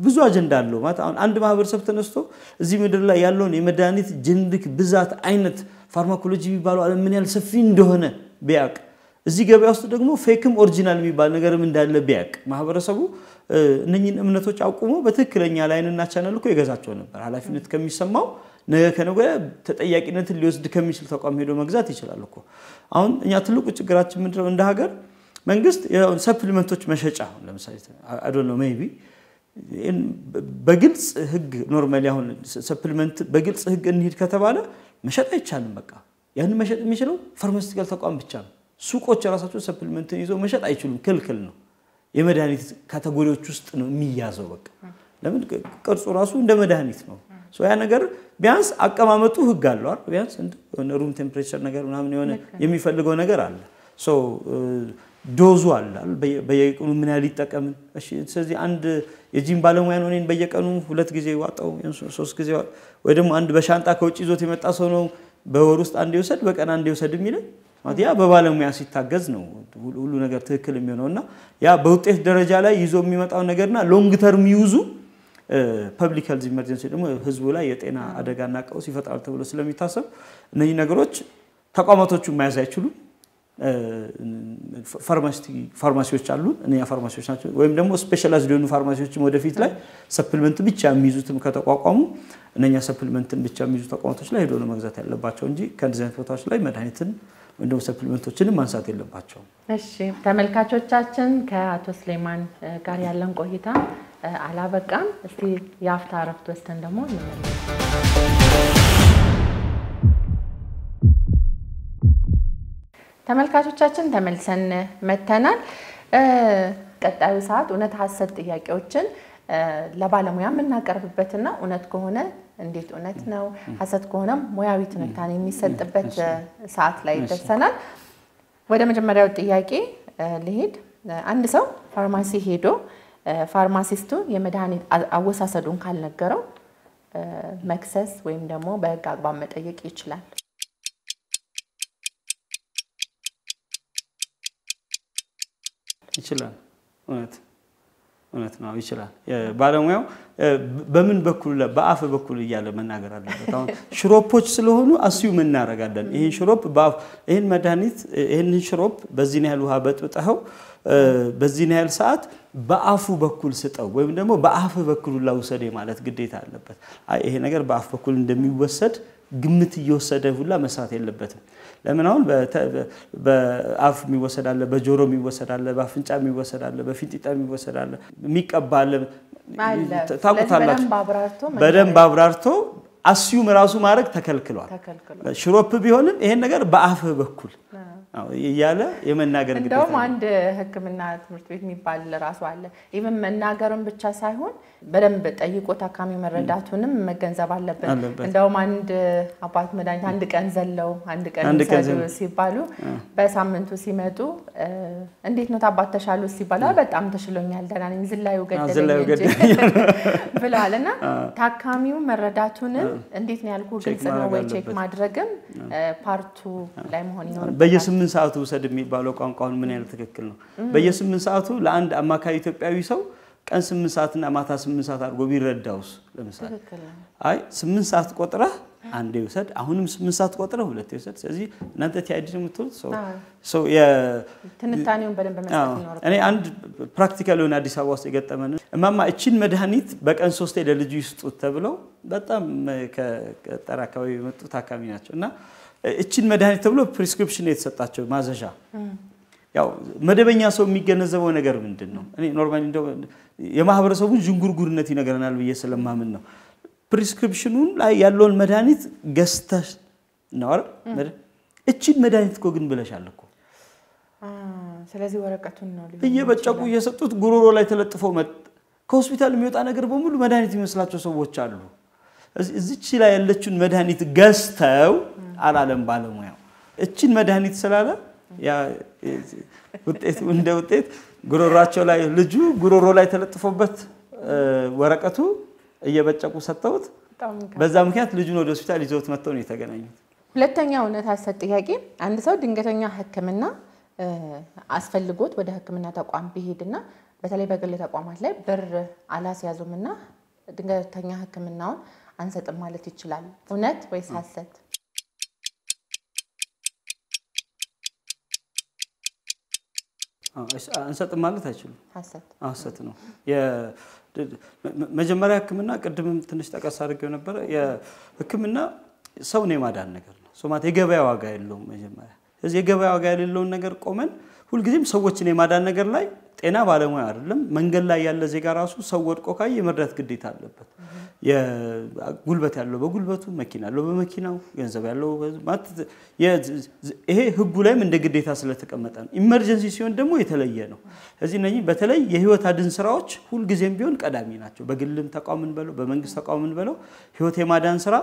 ብዙ አጀንዳ አለው ማለት አንድ ማህበረሰብ ተነስቶ እዚህ ምድር ላይ ያለውን የመድኃኒት ጅንድክ ብዛት አይነት ፋርማኮሎጂ የሚባለው ምን ያህል ሰፊ እንደሆነ ቢያቅ እዚህ ገበያ ውስጥ ደግሞ ፌክም ኦሪጂናል የሚባል ነገርም እንዳለ ቢያቅ ማህበረሰቡ እነኚህን እምነቶች አቁሞ በትክክለኛ ላይንና ቻናል እኮ ይገዛቸው ነበር ኃላፊነት ከሚሰማው ነገ ከነገ ተጠያቂነትን ሊወስድ ከሚችል ተቋም ሄዶ መግዛት ይችላል እኮ አሁን እኛ ትልቁ ችግራችን ምንድነው እንደ ሀገር መንግስት ሰፕሊመንቶች መሸጫ ለምሳሌ I don't know maybe በግልጽ ህግ ኖርማሊ አሁን ሰፕሊመንት በግልጽ ህግ እንሂድ ከተባለ መሸጥ አይቻልም በቃ ያን መሸጥ የሚችለው ፋርማሲቲካል ተቋም ብቻ ነው ሱቆች ራሳቸው ሰፕሊመንትን ይዘው መሸጥ አይችሉም ክልክል ነው የመድኃኒት ካቴጎሪዎች ውስጥ ነው የሚያዘው በቃ ለምን ቅርጹ ራሱ እንደ መድኃኒት ነው ሶ ያ ነገር ቢያንስ አቀማመጡ ህግ አለው አይደል ቢያንስ እንደ ሩም ቴምፕሬቸር ነገር ምናምን የሆነ የሚፈልገው ነገር አለ ሶ ዶዙ አለ በየቀኑ ምን ያህል ይጠቀም እሺ ስለዚህ አንድ የጂም ባለሙያ ነው እኔን በየቀኑ 2 ጊዜ ዋጣው 3 ጊዜ ወይ ደግሞ አንድ በሻንጣ ከውጪ ይዞት የመጣ ሰው ነው በወር ውስጥ አንድ ይወሰድ በቀን አንድ ይወሰድ የሚለው ማለት ያ በባለሙያ ሲታገዝ ነው ሁሉ ነገር ትክክል የሚሆነውና ያ በውጤት ደረጃ ላይ ይዞ የሚመጣው ነገርና ሎንግ ተርም ዩዙ ፐብሊክ ሄልዝ ኢመርጀንሲ ደግሞ ህዝቡ ላይ የጤና አደጋና ቀውስ ይፈጥራል ተብሎ ስለሚታሰብ እነዚህ ነገሮች ተቋማቶቹ ማያዝ አይችሉም ፋርማሲዎች አሉ እኛ ፋርማሲዎች ናቸው ወይም ደግሞ ስፔሻላይዝድ የሆኑ ፋርማሲዎችም ወደፊት ላይ ሰፕሊመንት ብቻ የሚይዙትም ከተቋቋሙ እነኛ ሰፕሊመንትን ብቻ የሚይዙ ተቋማቶች ላይ ሄዶ ነው መግዛት ያለባቸው እንጂ ከእንደዚህ አይነት ቦታዎች ላይ መድኃኒትን ወይም ደግሞ ሰፕሊመንቶችን ማንሳት የለባቸው እሺ ተመልካቾቻችን ከአቶ ስሌማን ጋር ያለን ቆይታ አላበቃም እስቲ ያፍታ አረፍት ወስተን ደግሞ እንመለስ ተመልካቾቻችን ተመልሰን መተናል ቀጣዩ ሰዓት እውነት ሐሰት ጥያቄዎችን ለባለሙያ እናቀርብበትና እውነት ከሆነ እንዴት እውነት ነው ሐሰት ከሆነ ሙያዊ ትንታኔ የሚሰጥበት ሰዓት ላይ ደርሰናል ወደ መጀመሪያው ጥያቄ ልሂድ አንድ ሰው ፋርማሲ ሄዶ ፋርማሲስቱ የመድኃኒት አወሳሰዱን ካልነገረው መክሰስ ወይም ደግሞ በህግ አግባብ መጠየቅ ይችላል ይችላል እውነት ነው ይችላል ባለሙያው በምን በኩል በአፍ በኩል ይያለ መናገር አለበት አሁን ሽሮፖች ስለሆኑ አስዩም እናረጋለን ይሄን ሽሮፕ በአፍ ይሄን መድኃኒት ይሄን ሽሮፕ በዚህ ያህል ውሃ በጥብጠው በዚህ ያህል ሰዓት በአፉ በኩል ስጠው ወይም ደግሞ በአፍ በኩል ላውሰደ ማለት ግዴታ አለበት አይ ይሄ ነገር በአፍ በኩል እንደሚወሰድ ግምት እየወሰደ ሁላ መስራት የለበትም ለምን አሁን በአፍ የሚወሰዳለ በጆሮ የሚወሰዳለ በአፍንጫ የሚወሰዳለ በፊንጢጣ የሚወሰዳለ የሚቀባለ ታቁታላችሁ በደንብ አብራርቶ አስዩም ራሱ ማድረግ ተከልክሏል ሽሮፕ ቢሆንም ይሄን ነገር በአፍ በኩል ያለ የመናገር ግዴታ እንደውም አንድ ህክምና ትምህርት ቤት የሚባል ራሱ አለ ኢቭን መናገርን ብቻ ሳይሆን በደንብ ጠይቆ ታካሚ መረዳቱንም መገንዘብ አለበት እንደውም አንድ አባት መድኃኒት አንድ ቀን ዘለው አንድ ቀን ሲባሉ በሳምንቱ ሲመጡ እንዴት ነው ታባት ተሻሉ ሲባሉ በጣም ተሽሎኛል ደህና ነኝ ዝላዩ ገደለኝ ብለዋልና ታካሚው መረዳቱንም እንዴት ነው ያልኩ ግልጽ ነው ወይ ቼክ ማድረግም ፓርቱ ላይ መሆን ይኖርበታል በየ8 ሰዓቱ ወሰድ የሚባለው ቋንቋውን ምን ያህል ትክክል ነው በየ8 ሰዓቱ ለአንድ አማካይ ኢትዮጵያዊ ሰው ቀን 8 ሰዓት እና ማታ 8 ሰዓት አድርጎ ቢረዳውስ ለምሳሌ አይ 8 ሰዓት ቆጥረህ አንዴ ወሰድ አሁንም 8 ሰዓት ቆጥረህ ሁለቴ ወሰድ ስለዚህ እናንተ ታይዲ ነው የምትሉት ሶ ትንታኔውን በደንብ መስጠት ይኖርበታል እኔ አንድ ፕራክቲካል የሆነ አዲስ አበባ ውስጥ የገጠመን እማማ እቺን መድኃኒት በቀን 3 ለልጁ ይስጡት ተብለው በጣም ከቀጠር አካባቢ የመጡ ታካሚ ናቸውና እቺን መድኃኒት ተብሎ ፕሪስክሪፕሽን የተሰጣቸው ማዘዣ ያው መደበኛ ሰው የሚገነዘበው ነገር ምንድነው እኔ ኖርማሊ እንደው የማህበረሰቡን ጅንጉርጉርነት ይነገረናል ብዬ ስለማምን ነው ፕሪስክሪፕሽኑን ላይ ያለውን መድኃኒት ገዝተሽ ነው አይደል እቺን መድኃኒት እኮ ግን ብለሻል እኮ ስለዚህ ወረቀቱን ነው እየበጨቁ እየሰጡት ጉሮሮ ላይ ተለጥፎ ከሆስፒታል የሚወጣ ነገር በሙሉ መድኃኒት ይመስላቸው ሰዎች አሉ እዚች ላይ ያለችውን መድኃኒት ገዝተው አላለም ባለሙያው እቺን መድኃኒት ስላለ ያ ውጤት ጉሮሮአቸው ላይ ልጁ ጉሮሮ ላይ ተለጥፎበት ወረቀቱ እየበጨቁ ሰጠውት በዛ ምክንያት ልጁን ወደ ሆስፒታል ይዘውት መጥተው ነው የተገናኙት ሁለተኛው እውነት ሐሰት ጥያቄ አንድ ሰው ድንገተኛ ህክምና አስፈልጎት ወደ ህክምና ተቋም ቢሄድና በተለይ በግል ተቋማት ላይ ብር አላስያዙምና ድንገተኛ ህክምናውን አንሰጥም ማለት ይችላል እውነት ወይስ ሐሰት አንሰጥም ማለት አይችልም ሐሰት ነው የመጀመሪያ ህክምና ቀድምም ትንሽ ተቀስ አድርገው ነበር የህክምና ሰው ነው የማዳን ነገር ነው ሶማት የገበያ ዋጋ የለውም መጀመሪያ ስለዚህ የገበያ ዋጋ የሌለው ነገር ቆመን ሁሉ ጊዜም ሰዎችን የማዳን ነገር ላይ ጤና ባለሙያ አይደለም መንገል ላይ ያለ ዜጋ ራሱ ሰው ወድቆ ካይ የመርዳት ግዴታ አለበት የጉልበት ያለው በጉልበቱ መኪና ያለው በመኪናው ገንዘብ ያለው ማለት ይሄ ህጉ ላይም እንደ ግዴታ ስለተቀመጠ ነው ኢመርጀንሲ ሲሆን ደግሞ የተለየ ነው እዚህ ነኝ በተለይ የህይወት አድን ስራዎች ሁሉ ጊዜም ቢሆን ቀዳሚ ናቸው በግልም ተቋምን በለው በመንግስት ተቋምን በለው ህይወት የማዳን ስራ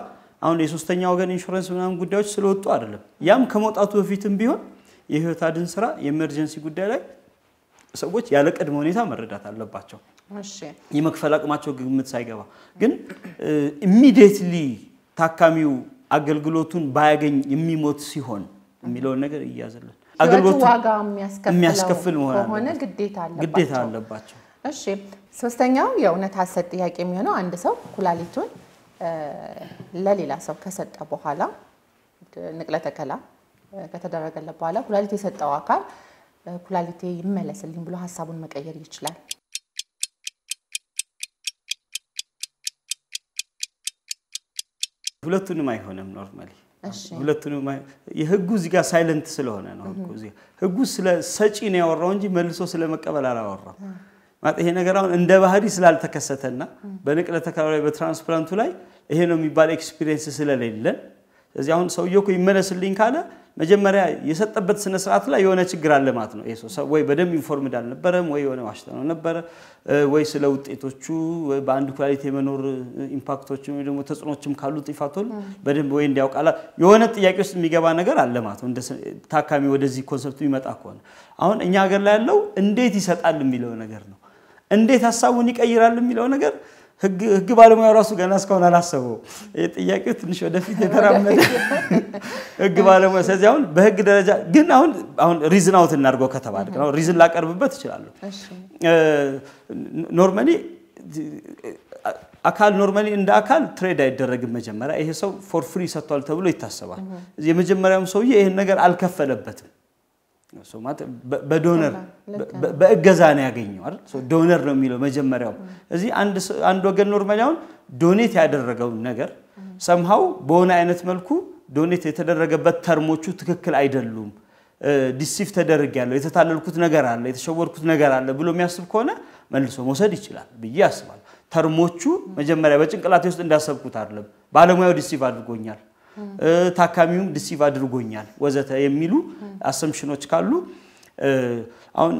አሁን የሶስተኛ ወገን ኢንሹራንስ ምናምን ጉዳዮች ስለወጡ አይደለም ያም ከመውጣቱ በፊትም ቢሆን የህይወት አድን ስራ የኤመርጀንሲ ጉዳይ ላይ ሰዎች ያለ ቀድሞ ሁኔታ መረዳት አለባቸው እሺ የመክፈል አቅማቸው ግምት ሳይገባ ግን ኢሚዲየትሊ ታካሚው አገልግሎቱን ባያገኝ የሚሞት ሲሆን የሚለው ነገር ይያዘልን አገልግሎቱ ዋጋ የሚያስከፍል ሆነ ግዴታ አለባቸው እሺ ሶስተኛው የእውነት ሐሰት ጥያቄ የሚሆነው አንድ ሰው ኩላሊቱን ለሌላ ሰው ከሰጠ በኋላ ንቅለ ተከላ ከተደረገለ በኋላ ኩላሊት የሰጠው አካል ኩላሊቴ ይመለስልኝ ብሎ ሐሳቡን መቀየር ይችላል ሁለቱንም አይሆንም ኖርማሊ ሁለቱንም የህጉ እዚህ ጋር ሳይለንት ስለሆነ ነው ህጉ ስለ ሰጪ ነው ያወራው እንጂ መልሶ ስለ መቀበል አላወራም ማለት ይሄ ነገር አሁን እንደ ባህሪ ስላልተከሰተና በንቅለ ተከላ ላይ በትራንስፕላንቱ ላይ ይሄ ነው የሚባል ኤክስፒሪየንስ ስለሌለን ስለዚህ አሁን ሰውየው እኮ ይመለስልኝ ካለ መጀመሪያ የሰጠበት ስነ ስርዓት ላይ የሆነ ችግር አለ ማለት ነው እሱ ወይ በደም ኢንፎርምድ አልነበረም ወይ የሆነ ዋሽታው ነበር ወይ ስለ ውጤቶቹ ወይ በአንድ ኩላሊት የመኖር ኢምፓክቶች ወይ ደግሞ ተጽኖችም ካሉ ጥፋቶል በደም ወይ እንዲያውቃላ የሆነ ጥያቄ ውስጥ የሚገባ ነገር አለ ማለት ነው እንደ ታካሚ ወደዚህ ኮንሰፕቱ ይመጣ ከሆነ አሁን እኛ ሀገር ላይ ያለው እንዴት ይሰጣል የሚለው ነገር ነው እንዴት ሐሳቡን ይቀይራል የሚለው ነገር ህግ ባለሙያው ራሱ ገና እስካሁን አላሰበው ጥያቄው ትንሽ ወደፊት የተራመደ ህግ ባለሙያ ስለዚህ አሁን በህግ ደረጃ ግን አሁን ሪዝን አውት እናርገው ከተባለ ነው ሪዝን ላቀርብበት ይችላል እሺ ኖርማሊ አካል ኖርማሊ እንደ አካል ትሬድ አይደረግም መጀመሪያ ይሄ ሰው ፎር ፍሪ ሰጥቷል ተብሎ ይታሰባል የመጀመሪያው ሰውዬ ይሄን ነገር አልከፈለበትም ሶማት በዶነር በእገዛ ነው ያገኘው አይደል ሶ ዶነር ነው የሚለው መጀመሪያው እዚህ አንድ ወገን ኖርማሊ አሁን ዶኔት ያደረገው ነገር somehow በሆነ አይነት መልኩ ዶኔት የተደረገበት ተርሞቹ ትክክል አይደሉም ዲሲፍ ተደርጋለሁ የተታለልኩት ነገር አለ የተሸወርኩት ነገር አለ ብሎ የሚያስብ ከሆነ መልሶ መውሰድ ይችላል ብዬ አስባለሁ ተርሞቹ መጀመሪያ በጭንቅላቴ ውስጥ እንዳሰብኩት አይደለም ባለሙያው ዲሲቭ አድርጎኛል ታካሚውም ዲሲቭ አድርጎኛል ወዘተ የሚሉ አሰምፕሽኖች ካሉ አሁን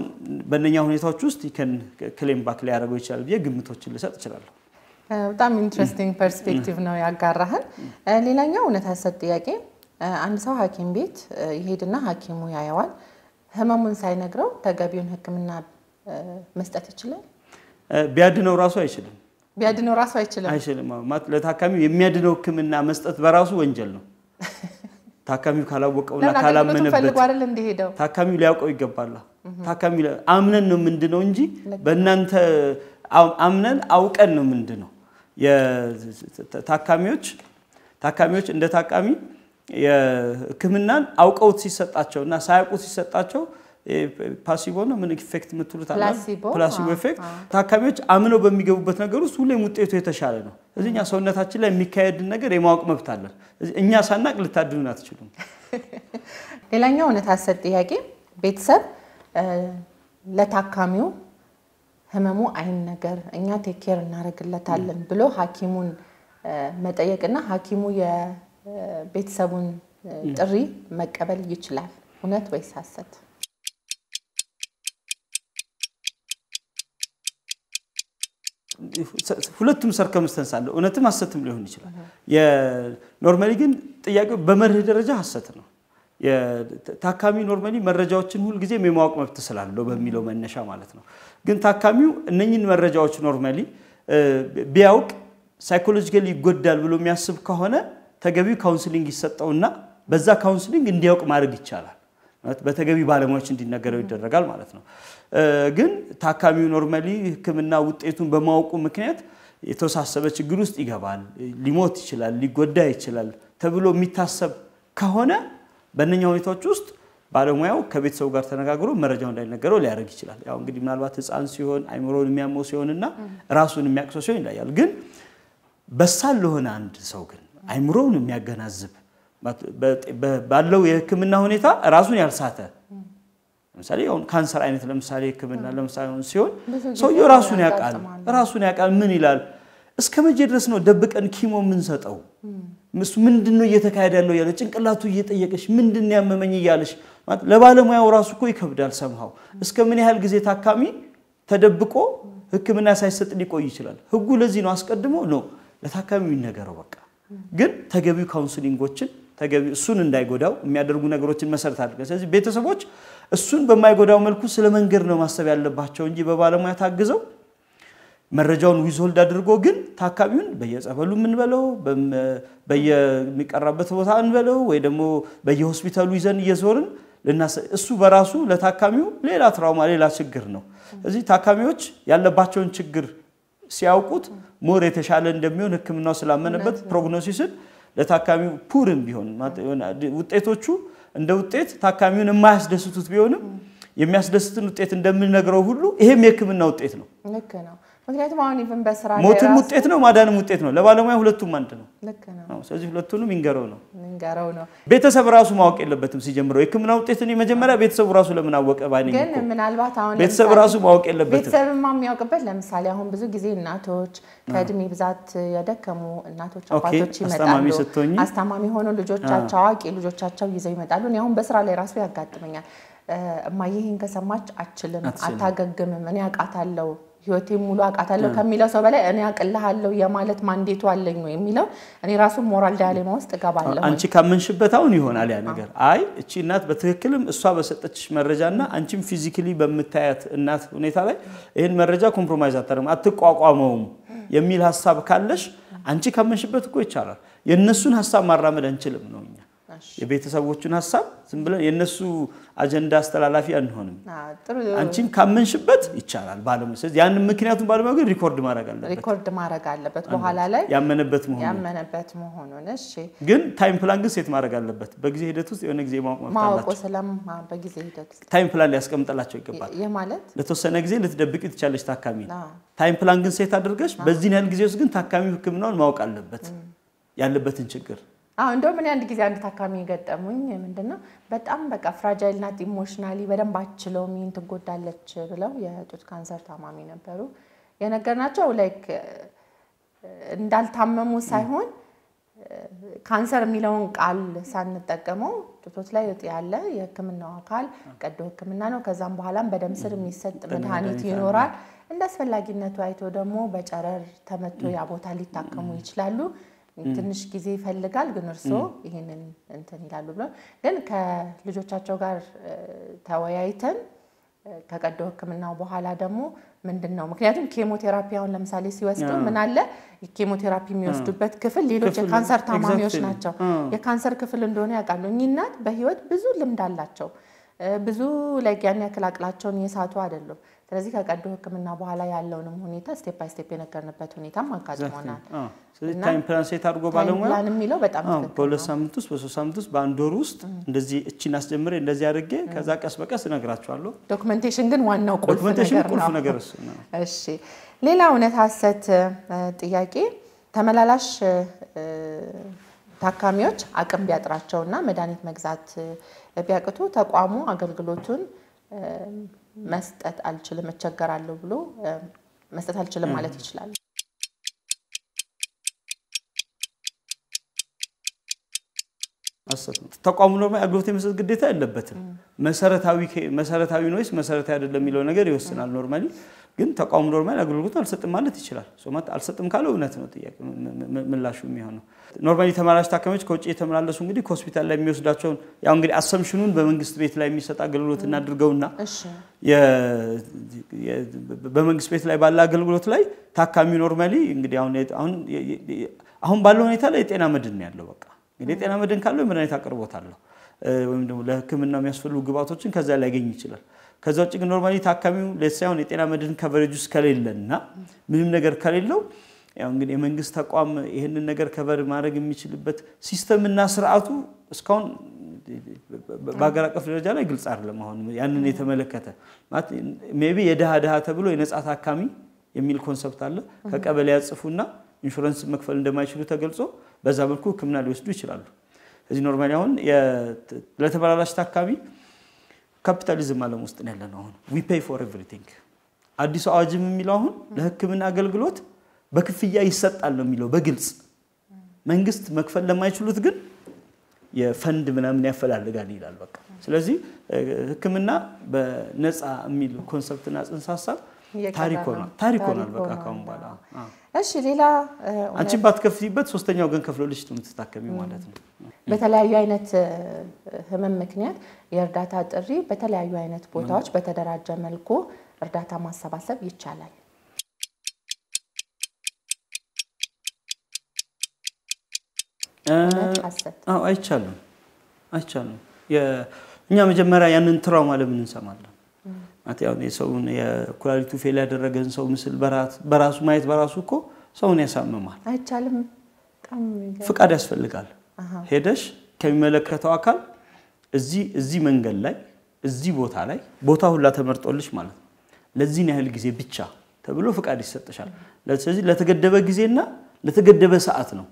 በእነኛ ሁኔታዎች ውስጥ ይከን ክሌም ባክ ላይ ያደርገው ይችላል ብዬ ግምቶችን ልሰጥ እችላለሁ በጣም ኢንትረስቲንግ ፐርስፔክቲቭ ነው ያጋራህን ሌላኛው እውነት ሐሰት ጥያቄ አንድ ሰው ሐኪም ቤት ይሄድና ሐኪሙ ያያዋል ህመሙን ሳይነግረው ተገቢውን ህክምና መስጠት ይችላል ቢያድነው ራሱ አይችልም አይችልም ማለት ለታካሚው የሚያድነው ህክምና መስጠት በራሱ ወንጀል ነው ታካሚው ካላወቀውና ካላመነበት ታካሚው ሊያውቀው ይገባል ታካሚው አምነን ነው ምንድነው እንጂ በእናንተ አምነን አውቀን ነው ምንድነው ታካሚዎች እንደ ታካሚ የህክምናን አውቀውት ሲሰጣቸውና ሳያውቁት ሲሰጣቸው ፓሲቮ ነው ምን ኢፌክት ምትሉት አለ ፕላሲቦ ኢፌክት ታካሚዎች አምነው በሚገቡበት ነገር ውስጥ ሁሌም ውጤቱ የተሻለ ነው እዚህኛ ሰውነታችን ላይ የሚካሄድ ነገር የማወቅ መብት አለ እኛ ሳናቅ ልታድኑን አትችሉም ሌላኛው እውነት ሐሰት ጥያቄ ቤተሰብ ለታካሚው ህመሙ አይን ነገር እኛ ቴክ ኬር እናረግለታለን ብሎ ሐኪሙን መጠየቅና ሐኪሙ የቤተሰቡን ጥሪ መቀበል ይችላል እውነት ወይስ ሐሰት ሁለቱም ሰርከምስተንስ አለ እውነትም ሐሰትም ሊሆን ይችላል የኖርማሊ ግን ጥያቄው በመርህ ደረጃ ሐሰት ነው የታካሚ ኖርማሊ መረጃዎችን ሁሉ ጊዜ የማወቅ መብት ስላለው በሚለው መነሻ ማለት ነው ግን ታካሚው እነኚህን መረጃዎች ኖርማሊ ቢያውቅ ሳይኮሎጂካሊ ይጎዳል ብሎ የሚያስብ ከሆነ ተገቢው ካውንስሊንግ ይሰጣውና በዛ ካውንስሊንግ እንዲያውቅ ማድረግ ይቻላል ማለት በተገቢ ባለሙያዎች እንዲነገረው ይደረጋል ማለት ነው ግን ታካሚው ኖርማሊ ህክምና ውጤቱን በማወቁ ምክንያት የተወሳሰበ ችግር ውስጥ ይገባል ሊሞት ይችላል ሊጎዳ ይችላል ተብሎ የሚታሰብ ከሆነ በእነኛ ሁኔታዎች ውስጥ ባለሙያው ከቤተሰቡ ጋር ተነጋግሮ መረጃው እንዳይነገረው ሊያደርግ ይችላል ያው እንግዲህ ምናልባት ህፃን ሲሆን አይምሮን የሚያመው ሲሆንና ራሱን የሚያቅሰው ሲሆን ይላል ግን በሳል ለሆነ አንድ ሰው ግን አይምሮውን የሚያገናዝብ ባለው የህክምና ሁኔታ ራሱን ያልሳተ ለምሳሌ አሁን ካንሰር አይነት ለምሳሌ ህክምና ለምሳሌ ሲሆን ሰውየው ራሱን ያቃል ምን ይላል እስከመቼ ድረስ ነው ደብቀን ኪሞ ምን ሰጠው ምንድነው እየተካሄደ ያለው ያለ ጭንቅላቱ እየጠየቀሽ ምንድነው ያመመኝ ይያለሽ ማለት ለባለሙያው ራሱ እኮ ይከብዳል ሰምሃው እስከምን ያህል ጊዜ ታካሚ ተደብቆ ህክምና ሳይሰጥ ሊቆይ ይችላል ህጉ ለዚህ ነው አስቀድሞ ነው ለታካሚው ይነገረው በቃ ግን ተገቢው ካውንስሊንጎችን ተገቢው እሱን እንዳይጎዳው የሚያደርጉ ነገሮችን መሰረት አድርገው ስለዚህ ቤተሰቦች እሱን በማይጎዳው መልኩ ስለ መንገር ነው ማሰብ ያለባቸው እንጂ በባለሙያ ታግዘው መረጃውን ዊዝሆልድ አድርጎ ግን ታካሚውን በየጸበሉ ምን በለው በየሚቀራበት ቦታ እንበለው ወይ ደግሞ በየሆስፒታሉ ይዘን እየዞርን እሱ በራሱ ለታካሚው ሌላ ትራውማ ሌላ ችግር ነው ስለዚህ ታካሚዎች ያለባቸውን ችግር ሲያውቁት ሞር የተሻለ እንደሚሆን ህክምናው ስላመነበት ፕሮግኖሲስን ለታካሚው ፑርም ቢሆን ውጤቶቹ እንደ ውጤት ታካሚውን የማያስደስቱት ቢሆንም የሚያስደስትን ውጤት እንደምንነግረው ሁሉ ይሄም የህክምና ውጤት ነው ልክ ነው ምክንያቱም አሁን ኢቭን በስራ ላይ ሞትም ውጤት ነው ማዳንም ውጤት ነው ለባለሙያ ሁለቱም አንድ ነው ልክ ነው ስለዚህ ሁለቱንም ይንገረው ነው ቤተሰብ ራሱ ማወቅ የለበትም ሲጀምረው የህክምና ውጤትን መጀመሪያ ቤተሰቡ ራሱ ለምን አወቀ ባይነኝ ግን ምናልባት አሁን ቤተሰብ ራሱ ማወቅ የለበትም ቤተሰብማ የሚያውቅበት ለምሳሌ አሁን ብዙ ጊዜ እናቶች ከእድሜ ብዛት ያደከሙ እናቶች አባቶች ይመጣሉ አስተማሚ ሆኖ ልጆቻቸው አዋቂ ልጆቻቸው ይዘው ይመጣሉ እኔ አሁን በስራ ላይ ራሱ ያጋጥመኛል እማዬ ይሄን ከሰማች አትችልም አታገግምም እኔ አቃታለሁ ህይወቴ ሙሉ አቃታለሁ ከሚለው ሰው በላይ እኔ አቅልሃለሁ የማለት ማንዴቱ አለኝ ነው የሚለው እኔ ራሱ ሞራል ዳይሌማ ውስጥ ገባለሁ አንቺ ካመንሽበት አሁን ይሆናል ያ ነገር አይ እቺ እናት በትክክልም እሷ በሰጠችሽ መረጃና አንቺም ፊዚካሊ በመታየት እናት ሁኔታ ላይ ይሄን መረጃ ኮምፕሮማይዝ አታረም አትቋቋመውም የሚል ሐሳብ ካለሽ አንቺ ከመንሽበት እኮ ይቻላል የነሱን ሐሳብ ማራመድ አንችልም ነውኛ የቤተሰቦቹን ሐሳብ ዝም ብለን የነሱ አጀንዳ አስተላላፊ አንሆንም አንቺም ካመንሽበት ይቻላል ባለሙ ስለዚህ ያን ምክንያቱም ባለሙ ግን ሪኮርድ ማድረግ አለበት በኋላ ላይ ያመነበት መሆኑን እሺ ግን ታይም ፕላን ግን ሴት ማድረግ አለበት በጊዜ ሂደት ውስጥ የሆነ ጊዜ ማወቅ በጊዜ ሂደት ታይም ፕላን ሊያስቀምጥላቸው ይገባል የማለት ለተወሰነ ጊዜ ልትደብቂ ትቻለሽ ታካሚ ታይም ፕላን ግን ሴት አድርገሽ በዚህ ያህል ጊዜ ውስጥ ግን ታካሚው ህክምናውን ማወቅ አለበት ያለበትን ችግር እንደው ምን አንድ ጊዜ አንድ ታካሚ ገጠሙኝ ምንድነው በጣም በቃ ፍራጃይል ናት ኢሞሽናሊ በደንብ አችለውም ትጎዳለች ብለው የጡት ካንሰር ታማሚ ነበሩ የነገርናቸው ላይክ እንዳልታመሙ ሳይሆን ካንሰር የሚለውን ቃል ሳንጠቀመው ጡቶች ላይ እጢ ያለ የህክምናው አካል ቀዶ ህክምና ነው ከዛም በኋላም በደም ስር የሚሰጥ መድኃኒት ይኖራል እንደአስፈላጊነቱ አይቶ ደግሞ በጨረር ተመቶ ያ ቦታ ሊታከሙ ይችላሉ ትንሽ ጊዜ ይፈልጋል ግን እርሶ ይሄንን እንትን ይላሉ ብሎ ግን ከልጆቻቸው ጋር ተወያይተን ከቀዶ ህክምናው በኋላ ደግሞ ምንድነው ምክንያቱም ኬሞቴራፒ አሁን ለምሳሌ ሲወስዱ ምን አለ ኬሞቴራፒ የሚወስዱበት ክፍል ሌሎች የካንሰር ታማሚዎች ናቸው የካንሰር ክፍል እንደሆነ ያውቃሉ እኛት በህይወት ብዙ ልምድ አላቸው ብዙ ለጊያን ያክላቅላቸውን የሳቱ አይደለም ስለዚህ ከቀዶ ህክምና በኋላ ያለውንም ሁኔታ ስቴፕ ባይ ስቴፕ የነገርንበት ሁኔታም አጋጥሞናል ስለዚህ ታይም ፕላን ሴት አድርጎ ባለሙያ ፕላን የሚለው በጣም ትክክል በሁለት ሳምንት ውስጥ በሶስት ሳምንት ውስጥ በአንድ ወር ውስጥ እንደዚህ እቺን አስጀምሬ እንደዚህ አድርጌ ከዛ ቀስ በቀስ እነግራቸዋለሁ ዶክመንቴሽን ግን ዋናው ቁልፍ ነገር ነው እሺ ሌላ እውነት ሐሰት ጥያቄ ተመላላሽ ታካሚዎች አቅም ቢያጥራቸውና መድኃኒት መግዛት ቢያቅቱ ተቋሙ አገልግሎቱን መስጠት አልችልም እቸገራለሁ ብሎ መስጠት አልችልም ማለት ይችላል አሰብ ተቋሙ ነው አገልግሎት የመስጠት ግዴታ የለበትም መሰረታዊ ነውስ መሰረታዊ አይደለም የሚለው ነገር ይወስናል ኖርማሊ ግን ተቋሙ ኖርማሊ አገልግሎት አልሰጥም ማለት ይችላል ሶማት አልሰጥም ካለው እውነት ነው ጥያቄ ምላሹ የሚሆነው ኖርማሊ ተመላላሽ ታካሚዎች ከውጪ የተመላለሱ እንግዲህ ሆስፒታል ላይ የሚወስዳቸው ያው እንግዲህ አሰምሽኑን በመንግስት ቤት ላይ የሚሰጥ አገልግሎት እናድርገውና በመንግስት ቤት ላይ ባለ አገልግሎት ላይ ታካሚ ኖርማሊ እንግዲህ አሁን ባለው ሁኔታ ላይ የጤና መድን ያለው በቃ እንግዲህ የጤና መድን ካለው መድኃኒት አቅርቦት አለው ወይም ደግሞ ለህክምና የሚያስፈልጉ ግብአቶችን ከዛ ላይ ያገኝ ይችላል ከዛ ውጪ ግን ኖርማሊ ታካሚው ለሳይሆን የጤና መድን ከቨሬጅ ውስጥ ከሌለና ምንም ነገር ከሌለው ያው እንግዲህ የመንግስት ተቋም ይሄንን ነገር ከቨር ማድረግ የሚችልበት ሲስተምና ስርዓቱ እስካሁን በአገር አቀፍ ደረጃ ላይ ግልጽ አይደለም አሁን ያንን የተመለከተ ማለት ሜቢ የደሃ ተብሎ የነጻ ታካሚ የሚል ኮንሰፕት አለ ከቀበሌ ያጽፉና ኢንሹራንስ መክፈል እንደማይችሉ ተገልጾ በዛ መልኩ ህክምና ሊወስዱ ይችላሉ እዚህ ኖርማሊ አሁን ለተመላላሽ ታካሚ ካፒታሊዝም ዓለም ውስጥ ነው ያለነው አሁን we pay for everything አዲስ አዋጅም የሚለው አሁን ለህክምና አገልግሎት በክፍያ ይሰጣል ነው የሚለው በግልጽ መንግስት መክፈል ለማይችሉት ግን የፈንድ ምናምን ያፈላልጋል ይላል በቃ ስለዚህ ህክምና በነፃ የሚል ኮንሰፕትና ጽንሰ ሐሳብ ታሪክ ሆኗል በቃ ካሁን በኋላ እሺ ሌላ አንቺ ባትከፍይበት ሶስተኛው ግን ከፍሎልሽ ትምትታከሚው ማለት ነው በተለያዩ አይነት ህመም ምክንያት የእርዳታ ጥሪ በተለያዩ አይነት ቦታዎች በተደራጀ መልኩ እርዳታ ማሰባሰብ ይቻላል አይቻልም እኛ መጀመሪያ ያንን ትራውማ ለምን እንሰማለን አጥያው የሰውን የኩላሊቱ ፌል ያደረገን ሰው ምስል በራሱ ማየት በራሱ እኮ ሰውን ያሳምማል አይቻልም ፍቃድ ያስፈልጋል ሄደሽ ከሚመለከተው አካል እዚህ መንገድ ላይ እዚህ ቦታ ላይ ቦታው ሁላ ተመርጦልሽ ማለት ነው ለዚህ ያህል ጊዜ ብቻ ተብሎ ፍቃድ ይሰጥሻል ለዚህ ለተገደበ ጊዜና ለተገደበ ሰዓት ነው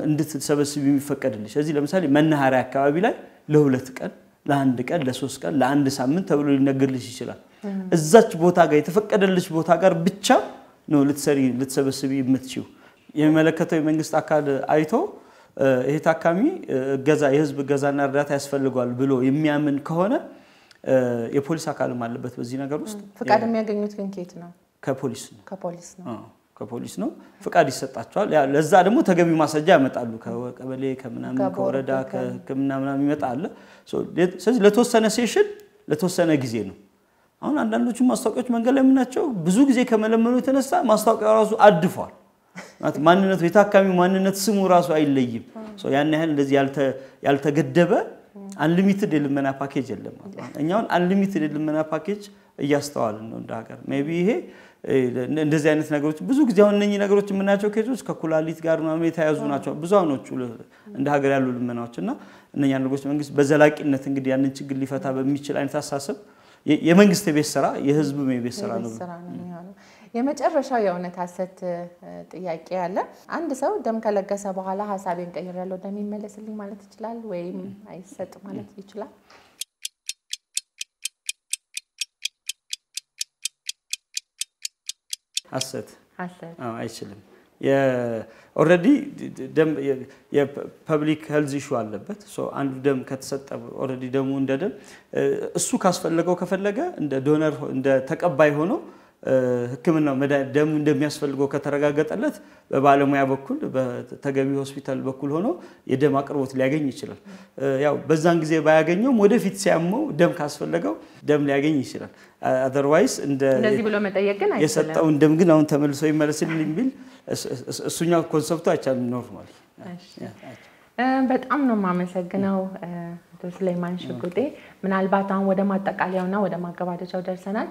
እንድትሰበስብ የሚፈቀድልሽ ስለዚህ ለምሳሌ መናኸሪያ አካባቢ ላይ ለሁለት ቀን ለአንድ ቀን ለሶስት ቀን ለአንድ ሳምንት ተብሎ ሊነገርልሽ ይችላል እዛች ቦታ ጋር የተፈቀደልሽ ቦታ ጋር ብቻ ነው ልትሰበስቢ የምትችው የሚመለከተው የመንግስት አካል አይቶ ይሄ ታካሚ የህዝብ ገዛና እርዳታ ያስፈልጋል ብሎ የሚያምን ከሆነ የፖሊስ አካልም አለበት በዚህ ነገር ውስጥ ፍቃድ የሚያገኙት ግን ከየት ነው ከፖሊስ ነው ፍቃድ ይሰጣቸዋል ለዛ ደግሞ ተገቢ ማስረጃ ያመጣሉ ከቀበሌ ከምናምን ከወረዳ ከህክምና ምናምን ይመጣል ስለዚህ ለተወሰነ ሴሽን ለተወሰነ ጊዜ ነው አሁን አንዳንዶቹ ማስታወቂያዎች መንገድ ላይ ምናቸው ብዙ ጊዜ ከመለመኑ የተነሳ ማስታወቂያው ራሱ አድፏል ማለት ማንነቱ የታካሚው ማንነት ስሙ ራሱ አይለይም ያን ያህል እንደዚህ ያልተገደበ አንሊሚትድ የልመና ፓኬጅ የለም ማለት እኛውን አንሊሚትድ የልመና ፓኬጅ እያስተዋልን ነው እንደ ሀገር ሜቢ ይሄ እንደዚህ አይነት ነገሮች ብዙ ጊዜ አሁን እነኚህ ነገሮች የምናቸው ኬዞች ከኩላሊት ጋር ምናምን የተያዙ ናቸው ብዙዎቹ እንደ ሀገር ያሉ ልመናዎችና እነኛ ነገሮች መንግስት በዘላቂነት እንግዲህ ያንን ችግር ሊፈታ በሚችል አይነት አሳሰብ የመንግስት ቤት ስራ የህዝብ ቤት ስራ ነው የመጨረሻው የእውነት ሐሰት ጥያቄ ያለ አንድ ሰው ደም ከለገሰ በኋላ ሐሳቤን ቀይሬያለሁ ደም ይመለስልኝ ማለት ይችላል ወይም አይሰጥ ማለት ይችላል ሐሰት አይችልም ኦሬዲ ደም የፐብሊክ ሄልዝ ኢሹ አለበት ሶ አንዱ ደም ከተሰጠ ኦሬዲ ደሙ እንደደም እሱ ካስፈልገው ከፈለገ እንደ ዶነር እንደ ተቀባይ ሆኖ ህክምናው ደም እንደሚያስፈልገው ከተረጋገጠለት በባለሙያ በኩል በተገቢ ሆስፒታል በኩል ሆኖ የደም አቅርቦት ሊያገኝ ይችላል ያው በዛን ጊዜ ባያገኘው ወደፊት ሲያመው ደም ካስፈልገው ደም ሊያገኝ ይችላል otherwise እንደዚህ ብሎ መጠየቅ ግን አይችልም የሰጠው ደም ግን አሁን ተመልሶ ይመለስልኝ ቢል እሱኛው ኮንሰፕቱ አይቻልም ኖርማሊ በጣም ነው ማመሰግነው ሱሌማን ሽጉጤ ምናልባት አሁን ወደ ማጠቃለያውና ወደ ማገባደጃው ደርሰናል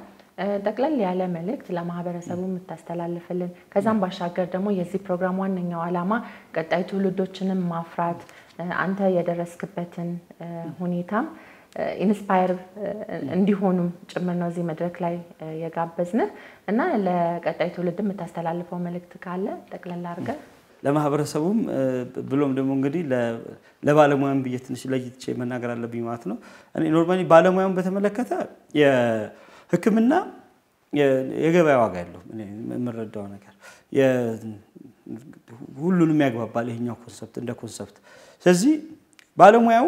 ጠቅለል ያለ መልእክት ለማህበረሰቡ የምታስተላልፍልን ከዛም ባሻገር ደግሞ የዚህ ፕሮግራም ዋነኛው ዓላማ ቀጣይ ትውልዶችንም ማፍራት አንተ የደረስክበትን ሁኔታም ኢንስፓየር እንዲሆኑም ጭምር ነው እዚህ መድረክ ላይ የጋበዝነህ እና ለቀጣይ ትውልድ የምታስተላልፈው መልእክት ካለ ጠቅለል አድርገህ ለማህበረሰቡም ብሎም ደግሞ እንግዲህ ለባለሙያም በየትንሽ ለይቼ መናገር አለብኝ ማለት ነው እኔ ኖርማሊ ባለሙያም በተመለከተ ህክምና የገበያ ዋጋ ያለው እኔ የምረዳው ነገር ሁሉንም ያግባባል ይሄኛው ኮንሰፕት እንደ ኮንሰፕት ስለዚህ ባለሙያው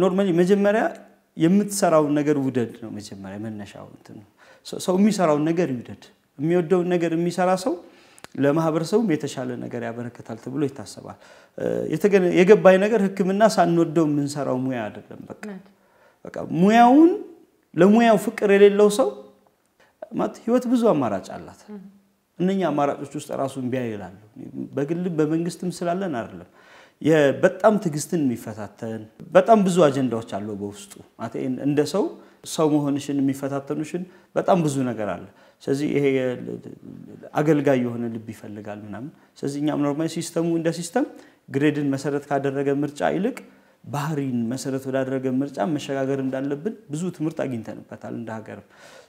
ኖርማሊ መጀመሪያ የምትሰራው ነገር ውደድ ነው መጀመሪያ መነሻው እንትን ሰው የሚሰራው ነገር ይውደድ የሚወደው ነገር የሚሰራ ሰው ለማህበረሰቡ የተሻለ ነገር ያበረከታል ተብሎ ይታሰባል የገባይ ነገር ህክምና ሳንወደው የምንሰራው ሙያ አይደለም በቃ ሙያውን ለሙያው ፍቅር የሌለው ሰው ማለት ህይወት ብዙ አማራጭ አላት እነኛ አማራጮች ውስጥ ራሱን ቢያይላል በግል በመንግስትም ስላለን አይደለም በጣም ትግስትን የሚፈታተን በጣም ብዙ አጀንዳዎች አሉ በውስጡ ማለት እንደ ሰው መሆንሽን የሚፈታተኑሽን በጣም ብዙ ነገር አለ ስለዚህ ይሄ አገልጋይ የሆነ ልብ ይፈልጋል ምናምን ስለዚህ እኛም ኖርማሊ ሲስተሙ እንደ ሲስተም ግሬድን መሰረት ካደረገ ምርጫ ይልቅ ባህሪን መሰረት ወዳደረገ ምርጫ መሸጋገር እንዳለብን ብዙ ትምህርት አግኝተንበታል እንደ ሀገር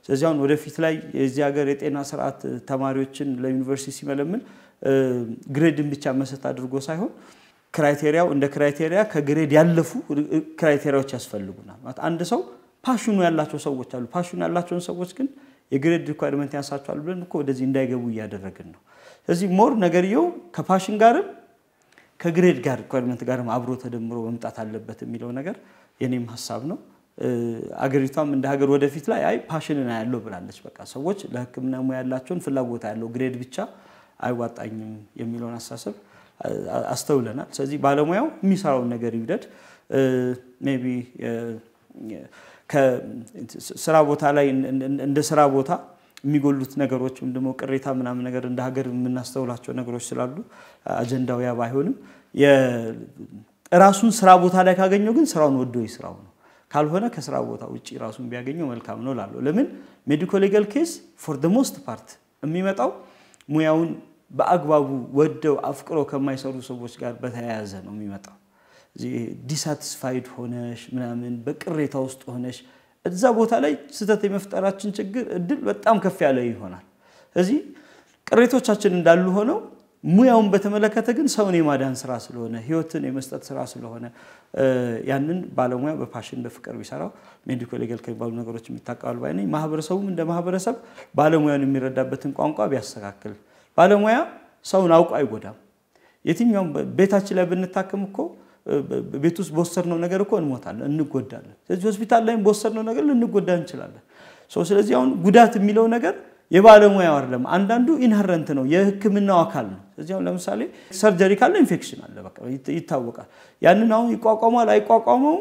ስለዚህ አሁን ወደፊት ላይ የዚህ ሀገር የጤና ስርዓት ተማሪዎችን ለዩኒቨርሲቲ ሲመለምን ግሬድን ብቻ መሰረት አድርጎ ሳይሆን ክራይቴሪያው እንደ ክራይቴሪያ ከግሬድ ያለፉ ክራይቴሪያዎች ያስፈልጉናል ማለት አንድ ሰው ፓሽኑ ያላቸው ሰዎች አሉ ፓሽኑ ያላቸው ሰዎች ግን የግሬድ ሪኳየርመንት ያንሳቸዋል ብለን እኮ ወደዚህ እንዳይገቡ እያደረግን ነው ስለዚህ ሞር ነገርየው ከፓሽን ጋርም ከግሬድ ጋር ሪኳየርመንት ጋርም አብሮ ተደምሮ መምጣት አለበት የሚለው ነገር የኔም ሐሳብ ነው አገሪቷም እንደ ሀገር ወደፊት ላይ ፓሽንና ያለው ብላለች በቃ ሰዎች ለህክምና ሙያ ያላቸውን ፍላጎት ያለው ግሬድ ብቻ አይዋጣኝም የሚለውን አሳሰብ አስተውለናል ስለዚህ ባለሙያው የሚሰራው ነገር ይውደድ ሜቢ ከስራ ቦታ ላይ እንደ ስራ ቦታ የሚጎሉት ነገሮች እንደሞ ቅሬታ ምናምን ነገር እንደ ሀገር የምናስተውላቸው ነገሮች ስላሉ አጀንዳው ያ ባይሆንም የራሱን ስራ ቦታ ላይ ካገኘው ግን ስራውን ወዶ ይስራው ነው ካልሆነ ከስራ ቦታ ውጪ ራሱን ቢያገኘው መልካም ነው ላለው ለምን ሜዲካል ሌጋል ኬስ ፎር ዘ ሞስት ፓርት የሚመጣው ሙያውን በአግባቡ ወደው አፍቅሮ ከማይሰሩ ሰዎች ጋር በተያያዘ ነው የሚመጣው ዲሳቲስፋይድ ሆነሽ ምናምን በቅሬታ ውስጥ ሆነሽ እዛ ቦታ ላይ ስተት የመፍጠራችን ችግር እድል በጣም ከፍ ያለ ይሆናል ስለዚህ ቅሬቶቻችን እንዳሉ ሆነው ሙያውን በተመለከተ ግን ሰውን የማዳን ስራ ስለሆነ ህይወትን የመስጠት ስራ ስለሆነ ያንን ባለሙያ በፓሽን በፍቅር ቢሰራው ሜዲካል ሌጋል ከሚባሉ ነገሮች የሚታቀባሉ ባይነኝ ማህበረሰቡም እንደ ማህበረሰብ ባለሙያን የሚረዳበትን ቋንቋ ቢያስተካክል ባለሙያ ሰውን አውቆ አይጎዳም የትኛው ቤታችን ላይ ብንታከም እኮ ቤት ውስጥ በወሰድነው ነገር እኮ እንሞታለን እንጎዳለን ስለዚህ ሆስፒታል ላይ በወሰድነው ነገር ልንጎዳ እንችላለን ስለዚህ አሁን ጉዳት የሚለው ነገር የባለሙያው አይደለም አንዳንዱ ኢንሄረንት ነው የህክምናው አካል ነው ስለዚህ አሁን ለምሳሌ ሰርጀሪ ካለ ኢንፌክሽን አለ በቃ ይታወቃል ያንን አሁን ይቋቋማል አይቋቋመው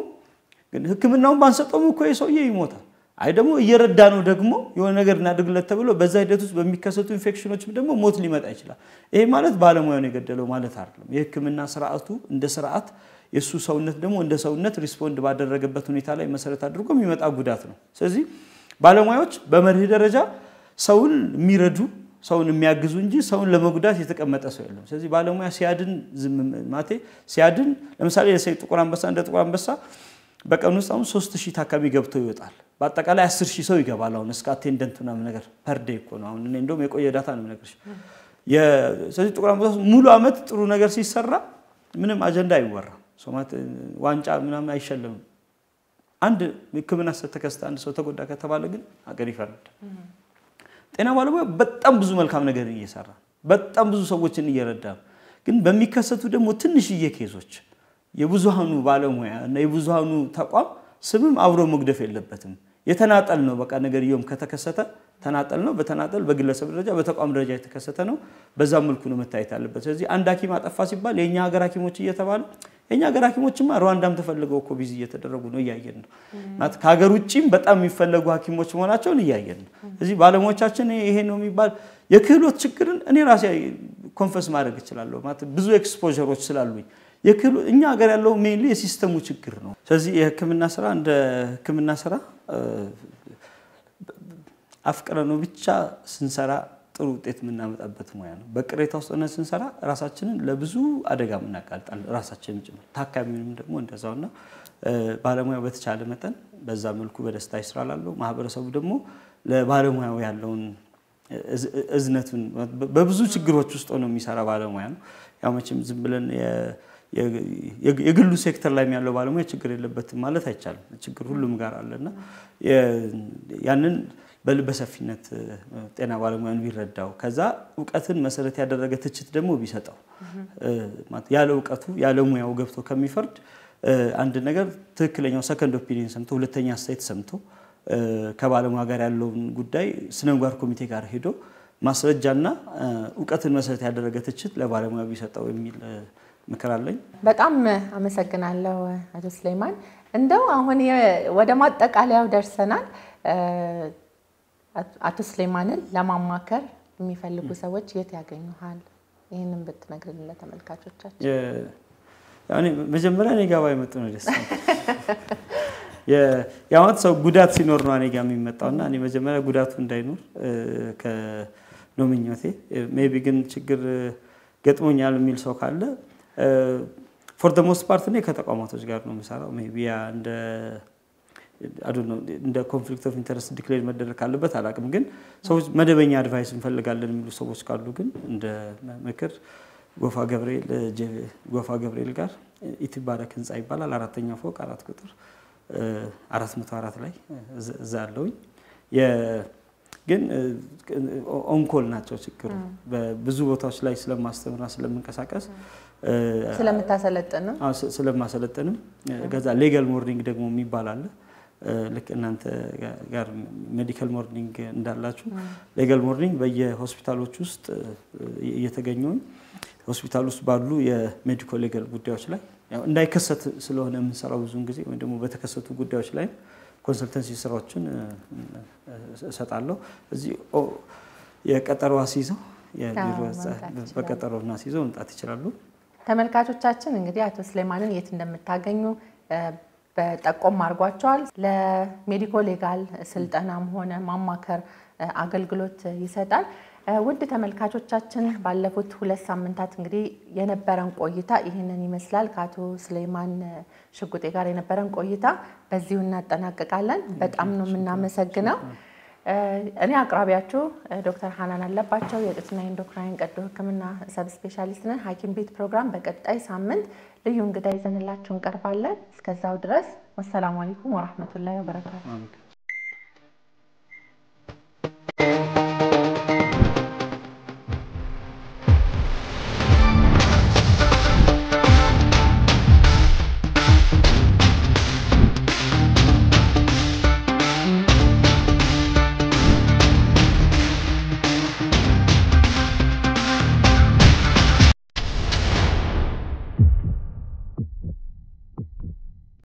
ግን ህክምናውን ባንሰጠው እኮ የሰውዬ ይሞታል አይ ደግሞ እየረዳ ነው ደግሞ የሆነ ነገር እናድርግለት ተብሎ በዛ ሂደት ውስጥ በሚከሰቱ ኢንፌክሽኖችም ደግሞ ሞት ሊመጣ ይችላል ይሄ ማለት ባለሙያውን የገደለው ማለት አይደለም የህክምና ስርዓቱ እንደ ስርዓት የሱ ሰውነት ደግሞ እንደ ሰውነት ሪስፖንድ ባደረገበት ሁኔታ ላይ መሰረት አድርጎ የሚመጣ ጉዳት ነው ስለዚህ ባለሙያዎች በመርህ ደረጃ ሰውን የሚረዱ ሰውን የሚያግዙ እንጂ ሰውን ለመጉዳት የተቀመጠ ሰው የለም ስለዚህ ባለሙያ ሲያድን ማቴ ሲያድን ለምሳሌ የሰይ ጥቁር አንበሳ እንደ ጥቁር አንበሳ በቀን ውስጥ አሁን 3000 ታካሚ ገብቶ ይወጣል በአጠቃላይ 10000 ሰው ይገባል አሁን እስከ አቴንደንቱና ነገር ፐር ዴይ እኮ ነው አሁን እኔ እንደውም የቆየ ዳታ ነው ነገርሽ ስለዚህ ጥቁር አንበሳ ሙሉ አመት ጥሩ ነገር ሲሰራ ምንም አጀንዳ አይወራ ሶማት ዋንጫ ምናምን አይሸለም አንድ ህክምና ተከስተ አንድ ሰው ተጎዳ ከተባለ ግን አገር ይፈርድ ጤና ባለሙያ በጣም ብዙ መልካም ነገር እየሰራ በጣም ብዙ ሰዎችን እየረዳ ግን በሚከሰቱ ደግሞ ትንሽዬ ኬዞች የብዙሃኑ ባለሙያ እና የብዙሃኑ ተቋም ስምም አብሮ መግደፍ የለበትም የተናጠል ነው በቃ ነገር ይዮም ከተከሰተ ተናጠል ነው በተናጠል በግለሰብ ደረጃ በተቋም ደረጃ የተከሰተ ነው በዛ መልኩ ነው መታየት ያለበት ስለዚህ አንድ ሐኪም አጠፋ ሲባል የኛ ሀገር ሐኪሞች እየተባለ የኛ ሀገር ሐኪሞችማ ሩዋንዳም ተፈልገው እኮ ቢዚ እየተደረጉ ነው ያያየን ነው ማለት ከሀገር ውጪም በጣም የሚፈልጉ ሐኪሞች መሆናቸውን ያያየን ነው ስለዚህ ባለሙያዎቻችን ይሄ ነው የሚባል የክህሎት ችግርን እኔ ራሴ ኮንፈስ ማድረግ እችላለሁ ማለት ብዙ ኤክስፖዠሮች ስላሉኝ የክህሎት እኛ ሀገር ያለው ሜንሊ የሲስተሙ ችግር ነው ስለዚህ የህክምና ስራ እንደ ህክምና ስራ አፍቅረነው ብቻ ስንሰራ ጥሩ ውጤት የምናመጣበት ሙያ ነው በቅሬታ ውስጥ ሆነን ስንሰራ ራሳችንን ለብዙ አደጋ እናጋልጣለን ራሳችንን ጭምር ታካሚውንም ደግሞ እንደዛውና ባለሙያው በተቻለ መጠን በዛ መልኩ በደስታ ይስራላለው ማህበረሰቡ ደግሞ ለባለሙያው ያለውን እዝነቱን በብዙ ችግሮች ውስጥ ሆኖ የሚሰራ ባለሙያ ነው ያው መቼም ዝም ብለን የግሉ ሴክተር ላይ ያለው ባለሙያ ችግር የለበትም ማለት አይቻልም ችግር ሁሉም ጋር አለና ያንን በልበሰፊነት ጤና ባለሙያን ቢረዳው ከዛ ዕውቀትን መሰረት ያደረገ ትችት ደግሞ ቢሰጠው ማለት ያለ ዕውቀቱ ያለ ሙያው ገብቶ ከሚፈርድ አንድ ነገር ትክክለኛው ሰከንድ ኦፒኒየን ሰምቶ ሁለተኛ አስተያየት ሰምቶ ከባለሙያ ጋር ያለውን ጉዳይ ስነምጋር ኮሚቴ ጋር ሄዶ ማስረጃና ዕውቀትን መሰረት ያደረገ ትችት ለባለሙያ ቢሰጠው የሚል መከራለኝ በጣም አመሰግናለሁ አቶ ስሌማን እንደው አሁን ወደ ማጠቃለያው ደርሰናል አቶ ስሌማንን ለማማከር የሚፈልጉ ሰዎች የት ያገኙሃል ይሄንን ብትነግሩን ለተመልካቾቻችን ያኔ መጀመሪያ እኔ ጋር ባይመጡ ነው ደስ ያማት ሰው ጉዳት ሲኖር ነው እኔ ጋር የሚመጣውና እኔ መጀመሪያ ጉዳቱ እንዳይኖር ከኖምኞቴ ሜቢ ግን ችግር ገጥሞኛል የሚል ሰው ካለ for the most part እኔ ከተቋማቶች ጋር ነው የምሰራው ሜቢ እንደ I don't know እንደ ኮንፍሊክት ኦፍ ኢንተረስት ዲክሌር መደረግ ካለበት አላቅም ግን ሰዎች መደበኛ አድቫይስ እንፈልጋለን የሚሉ ሰዎች ካሉ ግን እንደ ምክር ጎፋ ገብርኤል ጋር ኢትባረክ ህንጻ ይባላል አራተኛ ፎቅ 4 ቁጥር 404 ላይ እዛ አለውኝ ግን ኦንኮል ናቸው ችግሩ በብዙ ቦታዎች ላይ ስለማስተምርና ስለምንቀሳቀስ ስለማሰለጥንም ገዛ ሌጋል ሞርኒንግ ደግሞ የሚባል አለ ልክ እናንተ ጋር ሜዲካል ሞርኒንግ እንዳላችሁ ሌጋል ሞርኒንግ በየሆስፒታሎች ውስጥ እየተገኘው ሆስፒታል ውስጥ ባሉ የሜዲካል ሌጋል ጉዳዮች ላይ ያው እንዳይከሰት ስለሆነ የምንሰራው ብዙን ጊዜ ወይ ደግሞ በተከሰቱ ጉዳዮች ላይ ኮንሰልተንሲ ስራዎችን ሰጣለሁ እዚህ የቀጠሮ አስይዘው የቢሮ በቀጠሮና አስይዘው እንጣት ይችላሉ ተመልካቾቻችን እንግዲህ አቶ ስሌማንን የት እንደምታገኙ በጠቆም አርጓቸዋል ለሜዲካል ሌጋል ስልጠናም ሆነ ማማከር አገልግሎት ይሰጣል ውድ ተመልካቾቻችን ባለፉት 2 ሳምንታት እንግዲህ የነበረን ቆይታ ይሄንን ይመስላል ከአቶ ስሌማን ሽጉጤ ጋር የነበረን ቆይታ በዚሁ እናጠናቀቃለን በጣም ነው የምናመሰግነው እኔ አቅራቢያችሁ ዶክተር ሃናን አለባቸው የጥንትና ኢንዶክራይን ቀዶ ህክምና ሰብ ስፔሻሊስት ነን ሐኪም ቤት ፕሮግራም በቀጣይ ሳምንት ልዩ እንግዳ ይዘንላችሁ እንቀርባለን እስከዛው ድረስ ወሰላሙ አለይኩም ወራህመቱላሂ ወበረካቱ